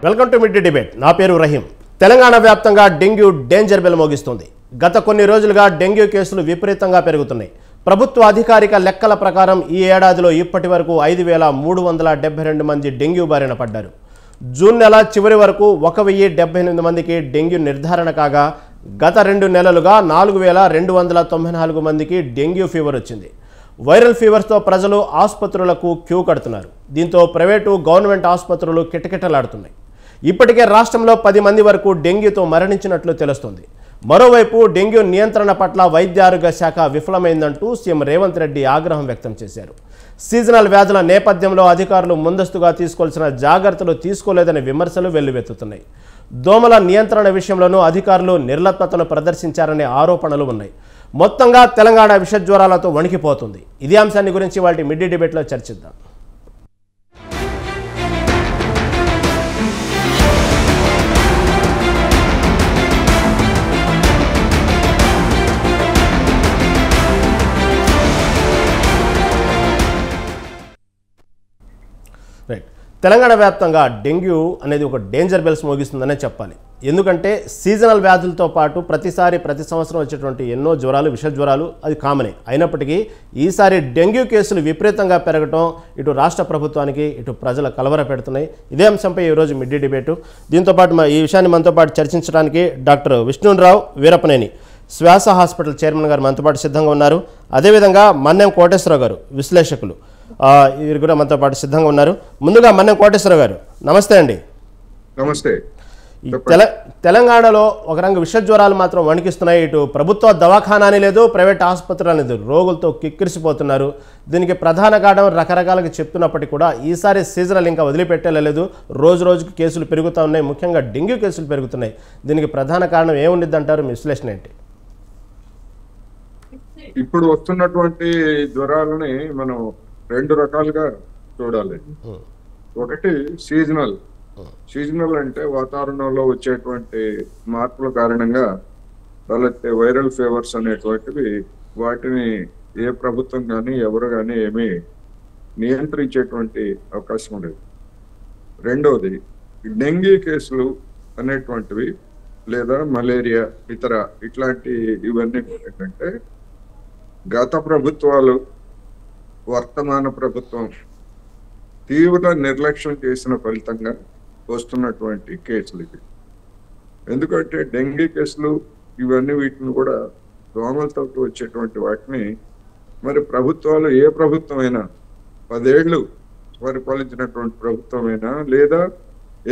Welcome to mid debate. నా పేరు రహీం. తెలంగాణ వ్యాప్తంగా డెంగ్యూ డేంజర్ బెల్ మోగిస్తుంది. గత కొన్ని రోజులుగా డెంగ్యూ కేసులు విపరీతంగా పెరుగుతున్నాయి. ప్రభుత్వ అధికారిక లెక్కల ప్రకారం ఈ ఏడాదిలో ఇప్పటి వరకు 5,372 మంది డెంగ్యూ బారిన పడ్డారు. జూన్ నెల చివరి వరకు 1,078 మందికి డెంగ్యూ నిర్ధారణ కాగా గత 2 నెలలుగా 4,294 మందికి డెంగ్యూ ఫీవర్ వచ్చింది. వైరల్ ఫీవర్స్తో ప్రజలు ఆసుపత్రులకు క్యూ కడుతున్నారు. దీంతో ప్రైవేటు గవర్నమెంట్ ఆసుపత్రులు కిటకిటలాడుతున్నాయి. ఇప్పటికే రాష్ట్రంలో 10 మంది వరకు డెంగ్యూతో మరణించినట్లు తెలుస్తోంది. మరోవైపు డెంగ్యూ నియంత్రణ పట్ల వైద్య ఆరోగ్య శాఖ విఫలమైందంటూ సీఎం రేవంత్ రెడ్డి ఆగ్రహం వ్యక్తం చేశారు. సీజనల్ వ్యాధుల నేపథ్యంలో అధికారులు ముందస్తుగా తీసుకోవాల్సిన జాగ్రత్తలు తీసుకోలేదనే విమర్శలు వెల్లువెత్తుతున్నాయి. దోమల నియంత్రణ విషయంలోనూ అధికారులు నిర్లక్ష్యతను ప్రదర్శించారనే ఆరోపణలు ఉన్నాయి. మొత్తంగా తెలంగాణ విషజ్వరాలతో వణికిపోతుంది. ఇదే అంశాన్ని గురించి వాటి మిడ్ డిబేట్లో చర్చిద్దాం. రైట్. తెలంగాణ వ్యాప్తంగా డెంగ్యూ అనేది ఒక డేంజర్ బెల్స్ మోగిస్తుందనే చెప్పాలి. ఎందుకంటే సీజనల్ వ్యాధులతో పాటు ప్రతి సంవత్సరం వచ్చేటువంటి ఎన్నో జ్వరాలు, విష జ్వరాలు అది కామనే. అయినప్పటికీ ఈసారి డెంగ్యూ కేసులు విపరీతంగా పెరగటం ఇటు రాష్ట్ర ప్రభుత్వానికి ఇటు ప్రజల కలవర పెడుతున్నాయి. ఇదే అంశంపై ఈరోజు మిడ్ డిబేటు. దీంతోపాటు ఈ విషయాన్ని మనతో పాటు చర్చించడానికి డాక్టర్ విష్ణురావు వీరపనేని శ్వాస హాస్పిటల్ చైర్మన్ గారు మనతో పాటు సిద్ధంగా ఉన్నారు. అదేవిధంగా మన్నెం కోటేశ్వరరావు గారు విశ్లేషకులు వీరు కూడా మనతో పాటు సిద్ధంగా ఉన్నారు. ముందుగా మన్నెం కోటేశ్వరరావు గారు నమస్తే అండి. నమస్తే. తెలంగాణలో ఒక రంగ విషజ్వరాలు మాత్రం వణికిస్తున్నాయి. ఇటు ప్రభుత్వ దవాఖానాని లేదు, ప్రైవేట్ ఆసుపత్రులు లేదు, రోగులతో కిక్కిరిసిపోతున్నారు. దీనికి ప్రధాన కారణం రకరకాలుగా చెప్తున్నప్పటికీ కూడా ఈసారి సీజనల్ ఇంకా వదిలిపెట్టలేదు. రోజు రోజుకి కేసులు పెరుగుతూ ఉన్నాయి. ముఖ్యంగా డెంగ్యూ కేసులు పెరుగుతున్నాయి. దీనికి ప్రధాన కారణం ఏముండిద్ది అంటారు? మీ విశ్లేషణ ఏంటి? ఇప్పుడు వస్తున్నటువంటి జ్వరాలని మనం 2 రకాలుగా చూడాలి. ఒకటి సీజనల్ అంటే వాతావరణంలో వచ్చేటువంటి మార్పుల కారణంగా తలెత్తే వైరల్ ఫీవర్స్ అనేటువంటివి, వాటిని ఏ ప్రభుత్వం కానీ ఎవరు కానీ ఏమీ నియంత్రించేటువంటి అవకాశం లేదు. రెండవది డెంగీ కేసులు అనేటువంటివి లేదా మలేరియా ఇట్లాంటి ఇవన్నీ ఏంటంటే గత ప్రభుత్వాలు, వర్తమాన ప్రభుత్వం తీవ్ర నిర్లక్ష్యం చేసిన ఫలితంగా వస్తున్నటువంటి కేసులు ఇవి. ఎందుకంటే డెంగీ కేసులు ఇవన్నీ వీటిని కూడా దోమలతో వచ్చేటువంటి వాటిని మరి ప్రభుత్వాలు, ఏ ప్రభుత్వమైనా 10 ఏళ్ళు పరిపాలించినటువంటి ప్రభుత్వమైనా లేదా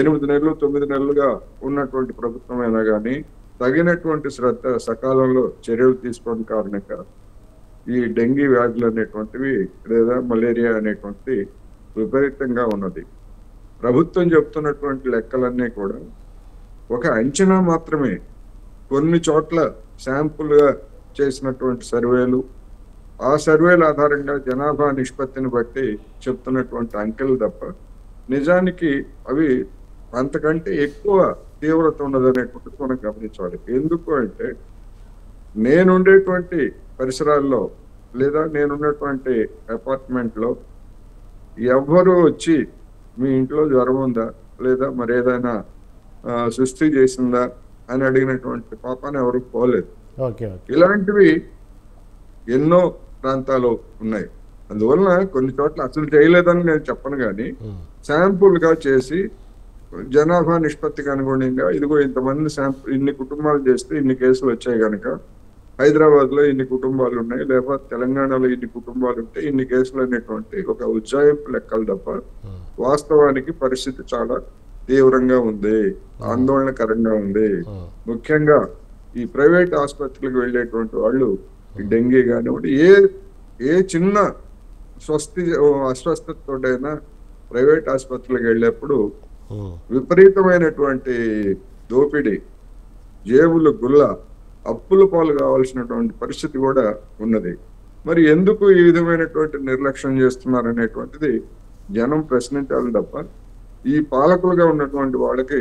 8 నెలలు 9 నెలలుగా ఉన్నటువంటి ప్రభుత్వమైనా కానీ తగినటువంటి శ్రద్ధ సకాలంలో చర్యలు తీసుకోవడం కారణంగా ఈ డెంగీ వ్యాధులు అనేటువంటివి లేదా మలేరియా అనేటువంటిది విపరీతంగా ఉన్నది. ప్రభుత్వం చెప్తున్నటువంటి లెక్కలన్నీ కూడా ఒక అంచనా మాత్రమే. కొన్ని చోట్ల శాంపుల్గా చేసినటువంటి సర్వేలు, ఆ సర్వేల ఆధారంగా జనాభా నిష్పత్తిని బట్టి చెప్తున్నటువంటి అంకెలు తప్ప నిజానికి అవి అంతకంటే ఎక్కువ తీవ్రత ఉన్నదనేటువంటిది మనం గమనించాలి. ఎందుకు అంటే నేనుండేటువంటి పరిసరాల్లో లేదా నేనున్నటువంటి అపార్ట్మెంట్లో ఎవ్వరూ వచ్చి మీ ఇంట్లో జ్వరం ఉందా లేదా మరి ఏదైనా సుస్థి చేసిందా అని అడిగినటువంటి పాపాన్ని ఎవరు పోలేదు. ఇలాంటివి ఎన్నో ప్రాంతాలు ఉన్నాయి. అందువలన కొన్ని చోట్ల అసలు చేయలేదని నేను చెప్పను, కానీ శాంపుల్గా చేసి జనాభా నిష్పత్తికి అనుగుణంగా ఇదిగో ఇంతమంది ఇన్ని కుటుంబాలు చేస్తే ఇన్ని కేసులు వచ్చాయి కనుక హైదరాబాద్ లో ఇన్ని కుటుంబాలు ఉన్నాయి, లేకపోతే తెలంగాణలో ఇన్ని కుటుంబాలు ఉంటే ఇన్ని కేసులు అనేటువంటి ఒక ఉజ్జాయింపు లెక్కలు తప్ప వాస్తవానికి పరిస్థితి చాలా తీవ్రంగా ఉంది, ఆందోళనకరంగా ఉంది. ముఖ్యంగా ఈ ప్రైవేట్ ఆసుపత్రులకు వెళ్ళేటువంటి వాళ్ళు డెంగీ కానివ్వండి, ఏ చిన్న అస్వస్థతతోటైనా ప్రైవేట్ ఆసుపత్రులకు వెళ్ళేప్పుడు విపరీతమైనటువంటి దోపిడీ, జేబులు గుల్ల, అప్పుల పాలు కావాల్సినటువంటి పరిస్థితి కూడా ఉన్నది. మరి ఎందుకు ఈ విధమైనటువంటి నిర్లక్ష్యం చేస్తున్నారు అనేటువంటిది జనం ప్రశ్నించాలి తప్ప ఈ పాలకులుగా ఉన్నటువంటి వాళ్ళకి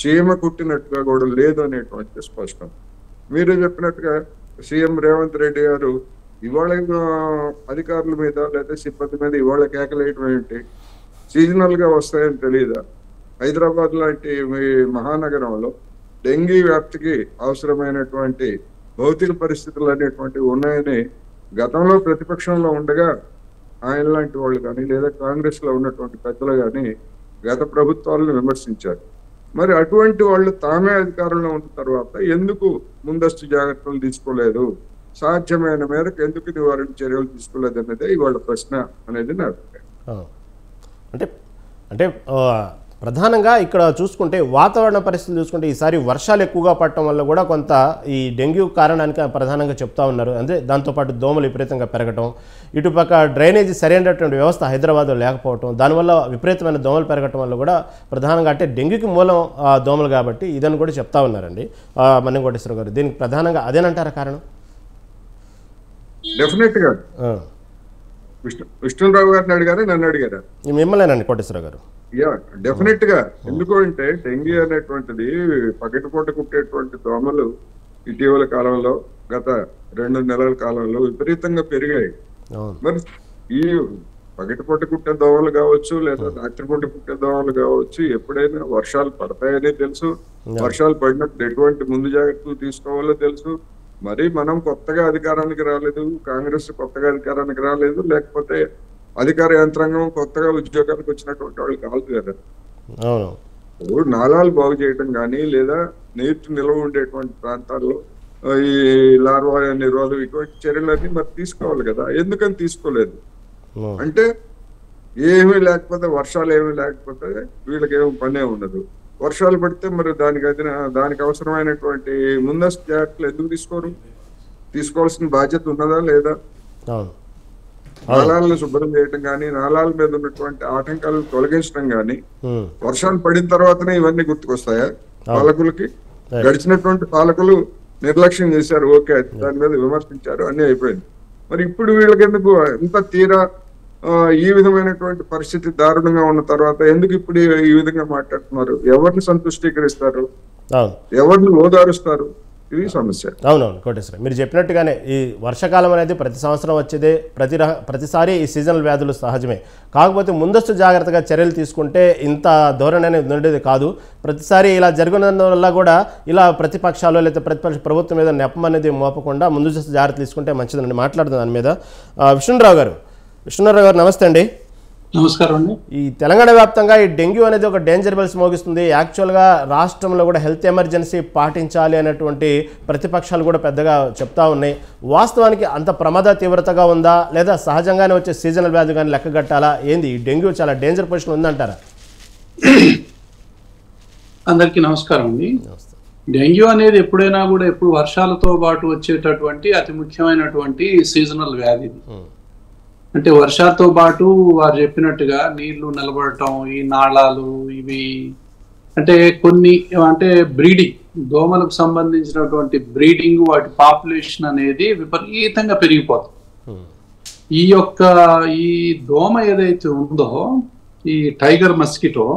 చీమ కుట్టినట్టుగా కూడా లేదు అనేటువంటి స్పష్టం. మీరే చెప్పినట్టుగా సీఎం రేవంత్ రెడ్డి గారు ఇవాళ అధికారుల మీద లేదా సిబ్బంది మీద ఇవాళ కేకలేయటం ఏంటి? సీజనల్ గా వస్తాయని తెలియదా? హైదరాబాద్ లాంటి మహానగరంలో డెంగీ వ్యాప్తికి అవసరమైనటువంటి భౌతిక పరిస్థితులు అనేటువంటివి ఉన్నాయని గతంలో ప్రతిపక్షంలో ఉండగా ఆయన లాంటి వాళ్ళు కానీ లేదా కాంగ్రెస్ లో ఉన్నటువంటి పెద్దలు కానీ గత ప్రభుత్వాలను విమర్శించారు. మరి అటువంటి వాళ్ళు తామే అధికారంలో ఉన్న తర్వాత ఎందుకు ముందస్తు జాగ్రత్తలు తీసుకోలేదు, సాధ్యమైన మేరకు ఎందుకు నివారణ చర్యలు తీసుకోలేదు అనేది ఇవాళ ప్రశ్న అనేది నా అభిప్రాయం. అంటే అంటే ప్రధానంగా ఇక్కడ చూసుకుంటే వాతావరణ పరిస్థితులు చూసుకుంటే ఈసారి వర్షాలు ఎక్కువగా పడటం వల్ల కూడా కొంత ఈ డెంగ్యూ కారణానికి ప్రధానంగా చెప్తా ఉన్నారు. అంటే దాంతోపాటు దోమలు విపరీతంగా పెరగటం, ఇటుపక్క డ్రైనేజీ సరైనటువంటి వ్యవస్థ హైదరాబాద్లో లేకపోవటం, దానివల్ల విపరీతమైన దోమలు పెరగటం వల్ల కూడా ప్రధానంగా అంటే డెంగ్యూకి మూలం దోమలు కాబట్టి ఇదని కూడా చెప్తా ఉన్నారండి మన్యం కోటేశ్వర గారు. దీనికి ప్రధానంగా అదేనంటారా కారణం? డెఫినెట్ గా విష్ణురావు గారిని అడిగారా, నన్ను అడిగారా? మిమ్మల్నేనండి కోటేశ్వర గారు. డెఫినెట్ గా. ఎందుకు అంటే డెంగ్యూ అనేటువంటిది పగటిపూట కుట్టేటువంటి దోమలు ఇటీవల కాలంలో గత 2 నెలల కాలంలో విపరీతంగా పెరిగాయి. మరి ఈ పగటిపూట కుట్టే దోమలు కావచ్చు లేదా రాత్రిపూట కుట్టే దోమలు కావచ్చు, ఎప్పుడైనా వర్షాలు పడతాయని తెలుసు, వర్షాలు పడినప్పుడు ఎటువంటి ముందు జాగ్రత్తలు తీసుకోవాలో తెలుసు. మరి మనం కొత్తగా అధికారానికి రాలేదు, కాంగ్రెస్ కొత్తగా అధికారానికి రాలేదు, లేకపోతే అధికార యంత్రాంగం కొత్తగా ఉద్యోగానికి వచ్చినటువంటి వాళ్ళు కాదు కదా. నాలాలు బాగు చేయటం కానీ లేదా నీటి నిల్వ ఉండేటువంటి ప్రాంతాల్లో ఈ లార్వా నిరోధం ఇటువంటి చర్యలన్నీ మరి తీసుకోవాలి కదా. ఎందుకని తీసుకోలేదు అంటే ఏమీ లేకపోతే, వర్షాలు ఏమీ లేకపోతే వీళ్ళకి ఏమీ పనే ఉండదు. వర్షాలు పడితే మరి దానికి అవసరమైనటువంటి ముందస్తు జాగ్రత్తలు ఎందుకు తీసుకోరు? తీసుకోవాల్సిన బాధ్యత ఉన్నదా లేదా? నాళాలను శుభ్రం చేయటం కానీ, నాళాల మీద ఉన్నటువంటి ఆటంకాలను తొలగించడం కానీ వర్షాలు పడిన తర్వాతనే ఇవన్నీ గుర్తుకొస్తాయా పాలకులకి? గడిచినటువంటి పాలకులు నిర్లక్ష్యం చేశారు, ఓకే, దాని మీద విమర్శించారు, అన్ని అయిపోయింది. మరి ఇప్పుడు వీళ్ళకి ఎందుకు ఇంత తీరా ఈ విధమైనటువంటి పరిస్థితి దారుణంగా ఉన్న తర్వాత ఎందుకు ఇప్పుడు ఈ విధంగా మాట్లాడుతున్నారు? ఎవరిని సంతుష్టీకరిస్తారు, ఎవరిని ఓదారుస్తారు? ఇది సమస్య. అవునవును కోటేశ్వర, మీరు చెప్పినట్టుగానే ఈ వర్షాకాలం అనేది ప్రతి సంవత్సరం వచ్చేదే, ప్రతిసారి ఈ సీజనల్ వ్యాధులు సహజమే. కాకపోతే ముందస్తు జాగ్రత్తగా చర్యలు తీసుకుంటే ఇంత ధోరణి అనేది ఉండేది కాదు. ప్రతిసారి ఇలా జరుగునందువల్ల కూడా ఇలా ప్రతిపక్షాలు లేదా ప్రతిపక్ష ప్రభుత్వం మీద నెపం అనేది మోపకుండా ముందస్తు జాగ్రత్త తీసుకుంటే మంచిదండి. మాట్లాడుతుంది దాని మీద విష్ణురావు గారు. విష్ణురావు గారు నమస్తే అండి. నమస్కారం అండి. ఈ తెలంగాణ వ్యాప్తంగా ఈ డెంగ్యూ అనేది ఒక డేంజర్ బెల్స్ మోగిస్తుంది. యాక్చువల్గా రాష్ట్రంలో కూడా హెల్త్ ఎమర్జెన్సీ పాటించాలి అనేటువంటి ప్రతిపక్షాలు కూడా పెద్దగా చెప్తా ఉన్నాయి. వాస్తవానికి అంత ప్రమాద తీవ్రతగా ఉందా లేదా సహజంగానే వచ్చే సీజనల్ వ్యాధి కానీ లెక్కగట్టాలా? ఏంది ఈ డెంగ్యూ చాలా డేంజర్ పొజిషన్ ఉందంటారా? అందరికీ నమస్కారం అండి. డెంగ్యూ అనేది ఎప్పుడైనా కూడా ఎప్పుడు వర్షాలతో పాటు వచ్చేటటువంటి అతి ముఖ్యమైనటువంటి సీజనల్ వ్యాధి. అంటే వర్షాలతో పాటు వారు చెప్పినట్టుగా నీళ్లు నిలబడటం, ఈ నాళాలు ఇవి అంటే కొన్ని అంటే బ్రీడింగ్, దోమలకు సంబంధించినటువంటి బ్రీడింగ్, వాటి పాపులేషన్ అనేది విపరీతంగా పెరిగిపోతుంది. ఈ దోమ ఏదైతే ఉందో, ఈ టైగర్ మస్కిటో,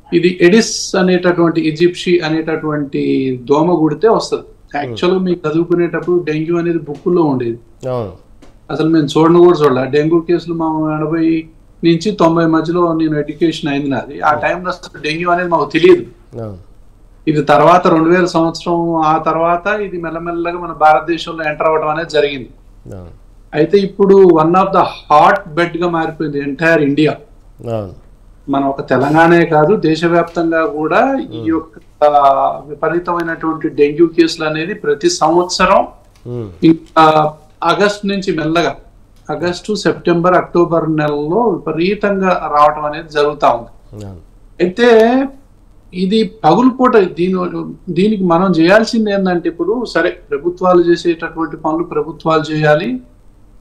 ఇది ఎడిస్ అనేటటువంటి ఈజిప్షి అనేటటువంటి దోమ గుడితే వస్తుంది. యాక్చువల్గా మీకు చదువుకునేటప్పుడు డెంగ్యూ అనేది బుక్కుల్లో ఉండేది, అసలు మేము చూడలే. డెంగ్యూ కేసులు మా 80 నుంచి 90 మధ్యలో నేను ఎడ్యుకేషన్ అయింది నాది. ఆ టైంలో అసలు డెంగ్యూ అనేది మాకు తెలియదు. ఇది తర్వాత 2000 సంవత్సరం ఆ తర్వాత ఇది మెల్లమెల్లగా మన భారతదేశంలో ఎంటర్ అవ్వడం అనేది జరిగింది. అయితే ఇప్పుడు one of the hot bed గా మారిపోయింది ఎంటైర్ ఇండియా. మన ఒక తెలంగాణే కాదు, దేశవ్యాప్తంగా కూడా ఈ యొక్క విపరీతమైన డెంగ్యూ కేసులు అనేది ప్రతి సంవత్సరం ఇంకా ఆగస్టు నుంచి మెల్లగా ఆగస్టు, సెప్టెంబర్, అక్టోబర్ నెలలో విపరీతంగా రావటం అనేది జరుగుతూ ఉంది. అయితే ఇది పగులుపూట. దీనికి మనం చేయాల్సింది ఏంటంటే, ఇప్పుడు సరే ప్రభుత్వాలు చేసేటటువంటి పనులు ప్రభుత్వాలు చేయాలి,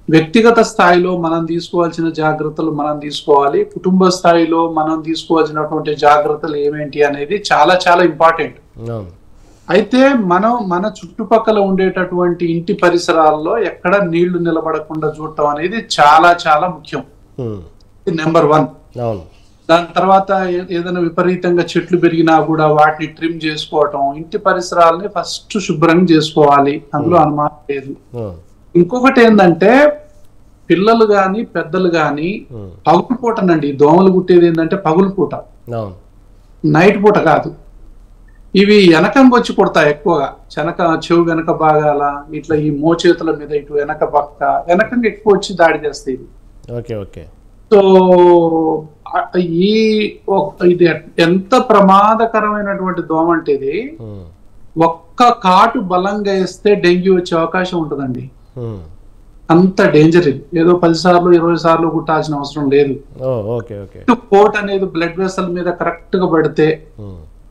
వ్యక్తిగత స్థాయిలో మనం తీసుకోవాల్సిన జాగ్రత్తలు మనం తీసుకోవాలి, కుటుంబ స్థాయిలో మనం తీసుకోవాల్సినటువంటి జాగ్రత్తలు ఏమేంటి అనేది చాలా చాలా ఇంపార్టెంట్. అయితే మన చుట్టుపక్కల ఉండేటటువంటి ఇంటి పరిసరాల్లో ఎక్కడ నీళ్లు నిలబడకుండా చూడటం అనేది చాలా చాలా ముఖ్యం. నెంబర్ 1. దాని తర్వాత ఏదైనా విపరీతంగా చెట్లు పెరిగినా కూడా వాటిని ట్రిమ్ చేసుకోవటం, ఇంటి పరిసరాలని ఫస్ట్ శుభ్రం చేసుకోవాలి, అందులో అనుమానం లేదు. ఇంకొకటి ఏంటంటే, పిల్లలు గాని పెద్దలు గాని పగులుపూటనండి, దోమలు కుట్టేది ఏంటంటే పగులుపూట. నైట్ పూట కాదు, ఇవి వెనకం వచ్చి కొడతాయి ఎక్కువగా. చెవు వెనక భాగాల ఇట్లా ఈ మోచేతుల మీద ఇటు వెనక పక్క వెనకంగా ఎక్కువ వచ్చి దాడి చేస్తాయి ఇవి. Okay okay. సో ఇది ఎంత ప్రమాదకరమైనటువంటి దోమ అంటే ఇది ఒక్క కాటు బలంగా వేస్తే డెంగ్యూ వచ్చే అవకాశం ఉంటుందండి. అంత డేంజర్ ఇది. ఏదో 10 సార్లు 20 సార్లు కుట్టాల్సిన అవసరం లేదు. కోట్ అనేది బ్లడ్ వెసల్ మీద కరెక్ట్ గా పడితే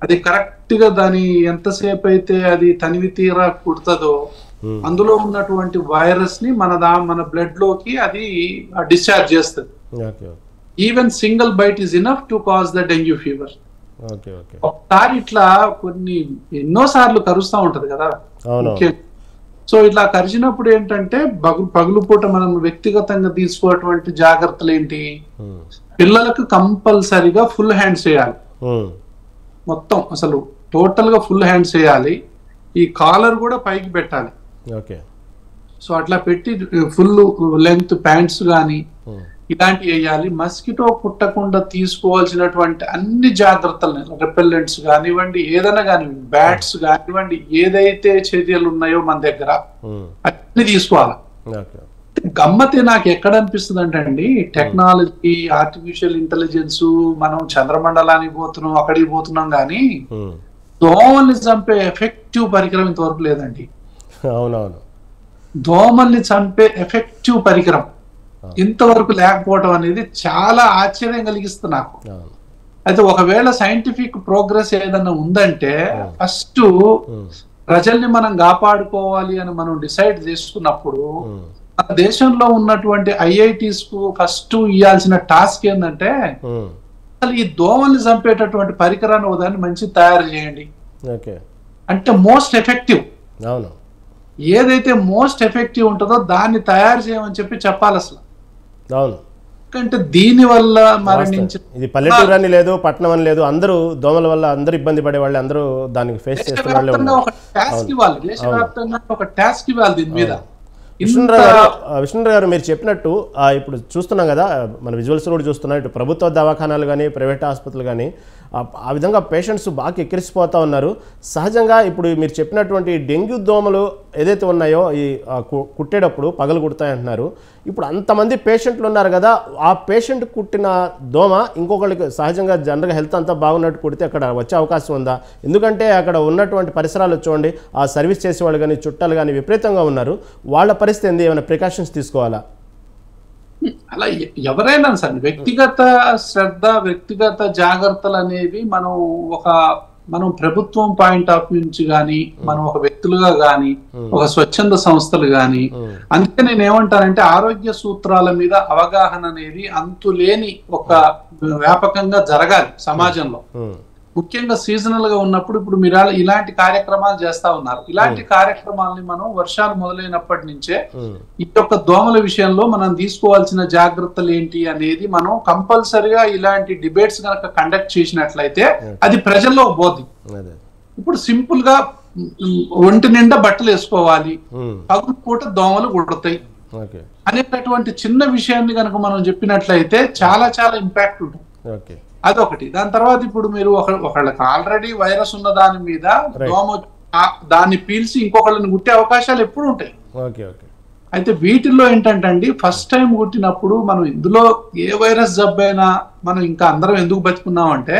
అది కరెక్ట్ గా దాని ఎంతసేపు అయితే అది తనివి తీరా కుడుతుందో అందులో ఉన్నటువంటి వైరస్ ని మన బ్లడ్ లోకి అది డిశ్చార్జ్ చేస్తుంది. Even single bite is enough to cause the dengue fever. ఒకసారి ఇట్లా ఎన్నో సార్లు కరుస్తా ఉంటది కదా. సో ఇట్లా కరిచినప్పుడు ఏంటంటే పగులు పూట మనం వ్యక్తిగతంగా తీసుకోవటువంటి జాగ్రత్తలు ఏంటి, పిల్లలకు కంపల్సరిగా ఫుల్ హ్యాండ్స్ చేయాలి. మొత్తం అసలు టోటల్ గా ఫుల్ హ్యాండ్స్ చేయాలి. ఈ కాలర్ కూడా పైకి పెట్టాలి. సో అట్లా పెట్టి ఫుల్ లెంగ్త్ ప్యాంట్స్ కానీ ఇలాంటివి వేయాలి. మస్కిటో కుట్టకుండా తీసుకోవాల్సినటువంటి అన్ని జాగ్రత్తలు, రిపెల్లెంట్స్ కానివ్వండి, ఏదైనా కానివ్వండి, బ్యాట్స్ కానివ్వండి, ఏదైతే చర్యలు ఉన్నాయో మన దగ్గర అన్ని తీసుకోవాలి. గమ్మతే నాకు ఎక్కడ అనిపిస్తుంది అంటే అండి, టెక్నాలజీ, ఆర్టిఫిషియల్ ఇంటెలిజెన్స్, మనం చంద్రమండలానికి పోతున్నాం, అక్కడికి పోతున్నాం, కానీ దోమల్ని చంపే ఎఫెక్టివ్ పరికరం ఇంతవరకు లేదండి. అవునవును, దోమల్ని చంపే ఎఫెక్టివ్ పరికరం ఇంతవరకు లేకపోవడం అనేది చాలా ఆశ్చర్యం కలిగిస్తుంది నాకు. అయితే ఒకవేళ సైంటిఫిక్ ప్రోగ్రెస్ ఏదన్నా ఉందంటే ఫస్ట్ ప్రజల్ని మనం కాపాడుకోవాలి అని మనం డిసైడ్ చేసుకున్నప్పుడు మన దేశంలో ఉన్నటువంటి ఐఐటీస్ కు ఫస్ట్ ఇవ్వాల్సిన టాస్క్ ఏంటంటే అసలు ఈ దోమల్ని చంపేటటువంటి పరికరాన్ని ఉదాహరణ మంచి తయారు చేయండి. అంటే మోస్ట్ ఎఫెక్టివ్, ఏదైతే మోస్ట్ ఎఫెక్టివ్ ఉంటుందో దాన్ని తయారు చేయమని చెప్పాలి అసలు. అంటే దీని వల్ల మరణించిన, ఇది పల్లెటూరు అని లేదు, పట్టణం అని లేదు, అందరూ దోమల వల్ల అందరూ ఇబ్బంది పడే వాళ్ళు, అందరూ దానికి ఫేస్ చేస్తున్న వాళ్ళే ఉన్నారు. ఒక టాస్క్ ఇవ్వాలి, దేశవ్యాప్తంగా ఒక టాస్క్ ఇవ్వాలి దీని మీద. విష్ణురావు గారు మీరు చెప్పినట్టు ఇప్పుడు చూస్తున్నాం కదా, మన విజువల్స్ కూడా చూస్తున్నాం, ఇటు ప్రభుత్వ దవాఖానాలు కానీ ప్రైవేట్ ఆసుపత్రులు కానీ ఆ విధంగా పేషెంట్స్ బాగా ఎక్కిరిసిపోతూ ఉన్నారు. సహజంగా ఇప్పుడు మీరు చెప్పినటువంటి డెంగ్యూ దోమలు ఏదైతే ఉన్నాయో ఈ కుట్టేటప్పుడు పగలు కుడతాయంటున్నారు. ఇప్పుడు అంతమంది పేషెంట్లు ఉన్నారు కదా, ఆ పేషెంట్ కుట్టిన దోమ ఇంకొకరికి సహజంగా జనరల్గా హెల్త్ అంతా బాగున్నట్టు కుడితే అక్కడ వచ్చే అవకాశం ఉందా? ఎందుకంటే అక్కడ ఉన్నటువంటి పరిసరాలు చూడండి, ఆ సర్వీస్ చేసేవాళ్ళు కానీ చుట్టాలు కానీ విపరీతంగా ఉన్నారు. వాళ్ళ పరిస్థితి ఏంది? ఏమైనా ప్రికాషన్స్ తీసుకోవాలా? అలా ఎవరైనా సరే వ్యక్తిగత శ్రద్ధ, వ్యక్తిగత జాగ్రత్తలు అనేవి మనం ప్రభుత్వం పాయింట్ ఆఫ్ వ్యూ నుంచి కానీ, మనం ఒక వ్యక్తులుగా కానీ, ఒక స్వచ్ఛంద సంస్థలు కానీ, అందుకే నేను ఏమంటానంటే ఆరోగ్య సూత్రాల మీద అవగాహన అనేది అంతులేని ఒక వ్యాపకంగా జరగాలి సమాజంలో. ముఖ్యంగా సీజనల్ గా ఉన్నప్పుడు ఇప్పుడు మీరు ఇలాంటి కార్యక్రమాలు చేస్తా ఉన్నారు. ఇలాంటి కార్యక్రమాలని మనం వర్షాలు మొదలైనప్పటి నుంచే ఈ యొక్క దోమల విషయంలో మనం తీసుకోవాల్సిన జాగ్రత్తలు ఏంటి అనేది మనం కంపల్సరిగా ఇలాంటి డిబేట్స్ కనుక కండక్ట్ చేసినట్లయితే అది ప్రజల్లో పోద్ది. ఇప్పుడు సింపుల్ గా ఒంటి నిండా బట్టలు వేసుకోవాలి, పగులు పూట దోమలు కుడతాయి అనేటటువంటి చిన్న విషయాన్ని కనుక మనం చెప్పినట్లయితే చాలా చాలా ఇంపాక్ట్ ఉంటుంది. అదొకటి. దాని తర్వాత ఇప్పుడు మీరు ఒకళ్ళకి ఆల్రెడీ వైరస్ ఉన్న దాని మీద దోమ దాన్ని పీల్చి ఇంకొకళ్ళని కుట్టే అవకాశాలు ఎప్పుడు ఉంటాయి. అయితే వీటిల్లో ఏంటంటే అండి, ఫస్ట్ టైం కుట్టినప్పుడు మనం ఇందులో ఏ వైరస్ జబ్బైనా మనం ఇంకా అందరం ఎందుకు బతుకున్నాం అంటే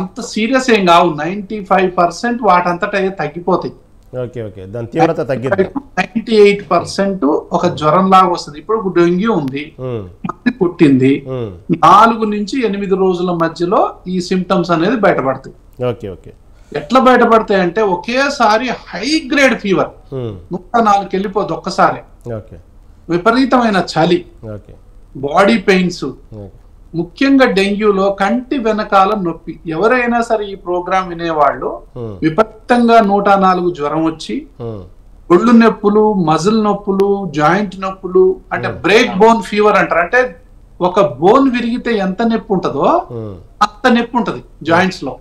అంత సీరియస్ ఏం కావు. 95% వాటంతటా తగ్గిపోతాయి. 98% ఒక జ్వరం లాగా వస్తుంది. ఇప్పుడు డెంగ్యూ ఉంది, కుట్టింది, 4 నుంచి 8 రోజుల మధ్యలో ఈ సిమ్టమ్స్ అనేది బయటపడతాయి. ఎట్లా బయటపడతాయి అంటే ఒకేసారి హై గ్రేడ్ ఫీవర్ 104కి వెళ్ళిపోద్ది ఒక్కసారి, విపరీతమైన చలి, బాడీ పెయిన్స్, ముఖ్యంగా డెంగ్యూలో కంటి వెనకాల నొప్పి. ఎవరైనా సరే ఈ ప్రోగ్రామ్ వినేవాళ్ళు విపరీతంగా 104 జ్వరం వచ్చి ఒళ్ళు నొప్పులు, మజిల్ నొప్పులు, జాయింట్ నొప్పులు, అంటే బ్రేక్ బోన్ ఫీవర్ అంటారు. అంటే ఒక బోన్ విరిగితే ఎంత నొప్పి ఉంటుందో అంత నొప్పి ఉంటది జాయింట్స్ లో,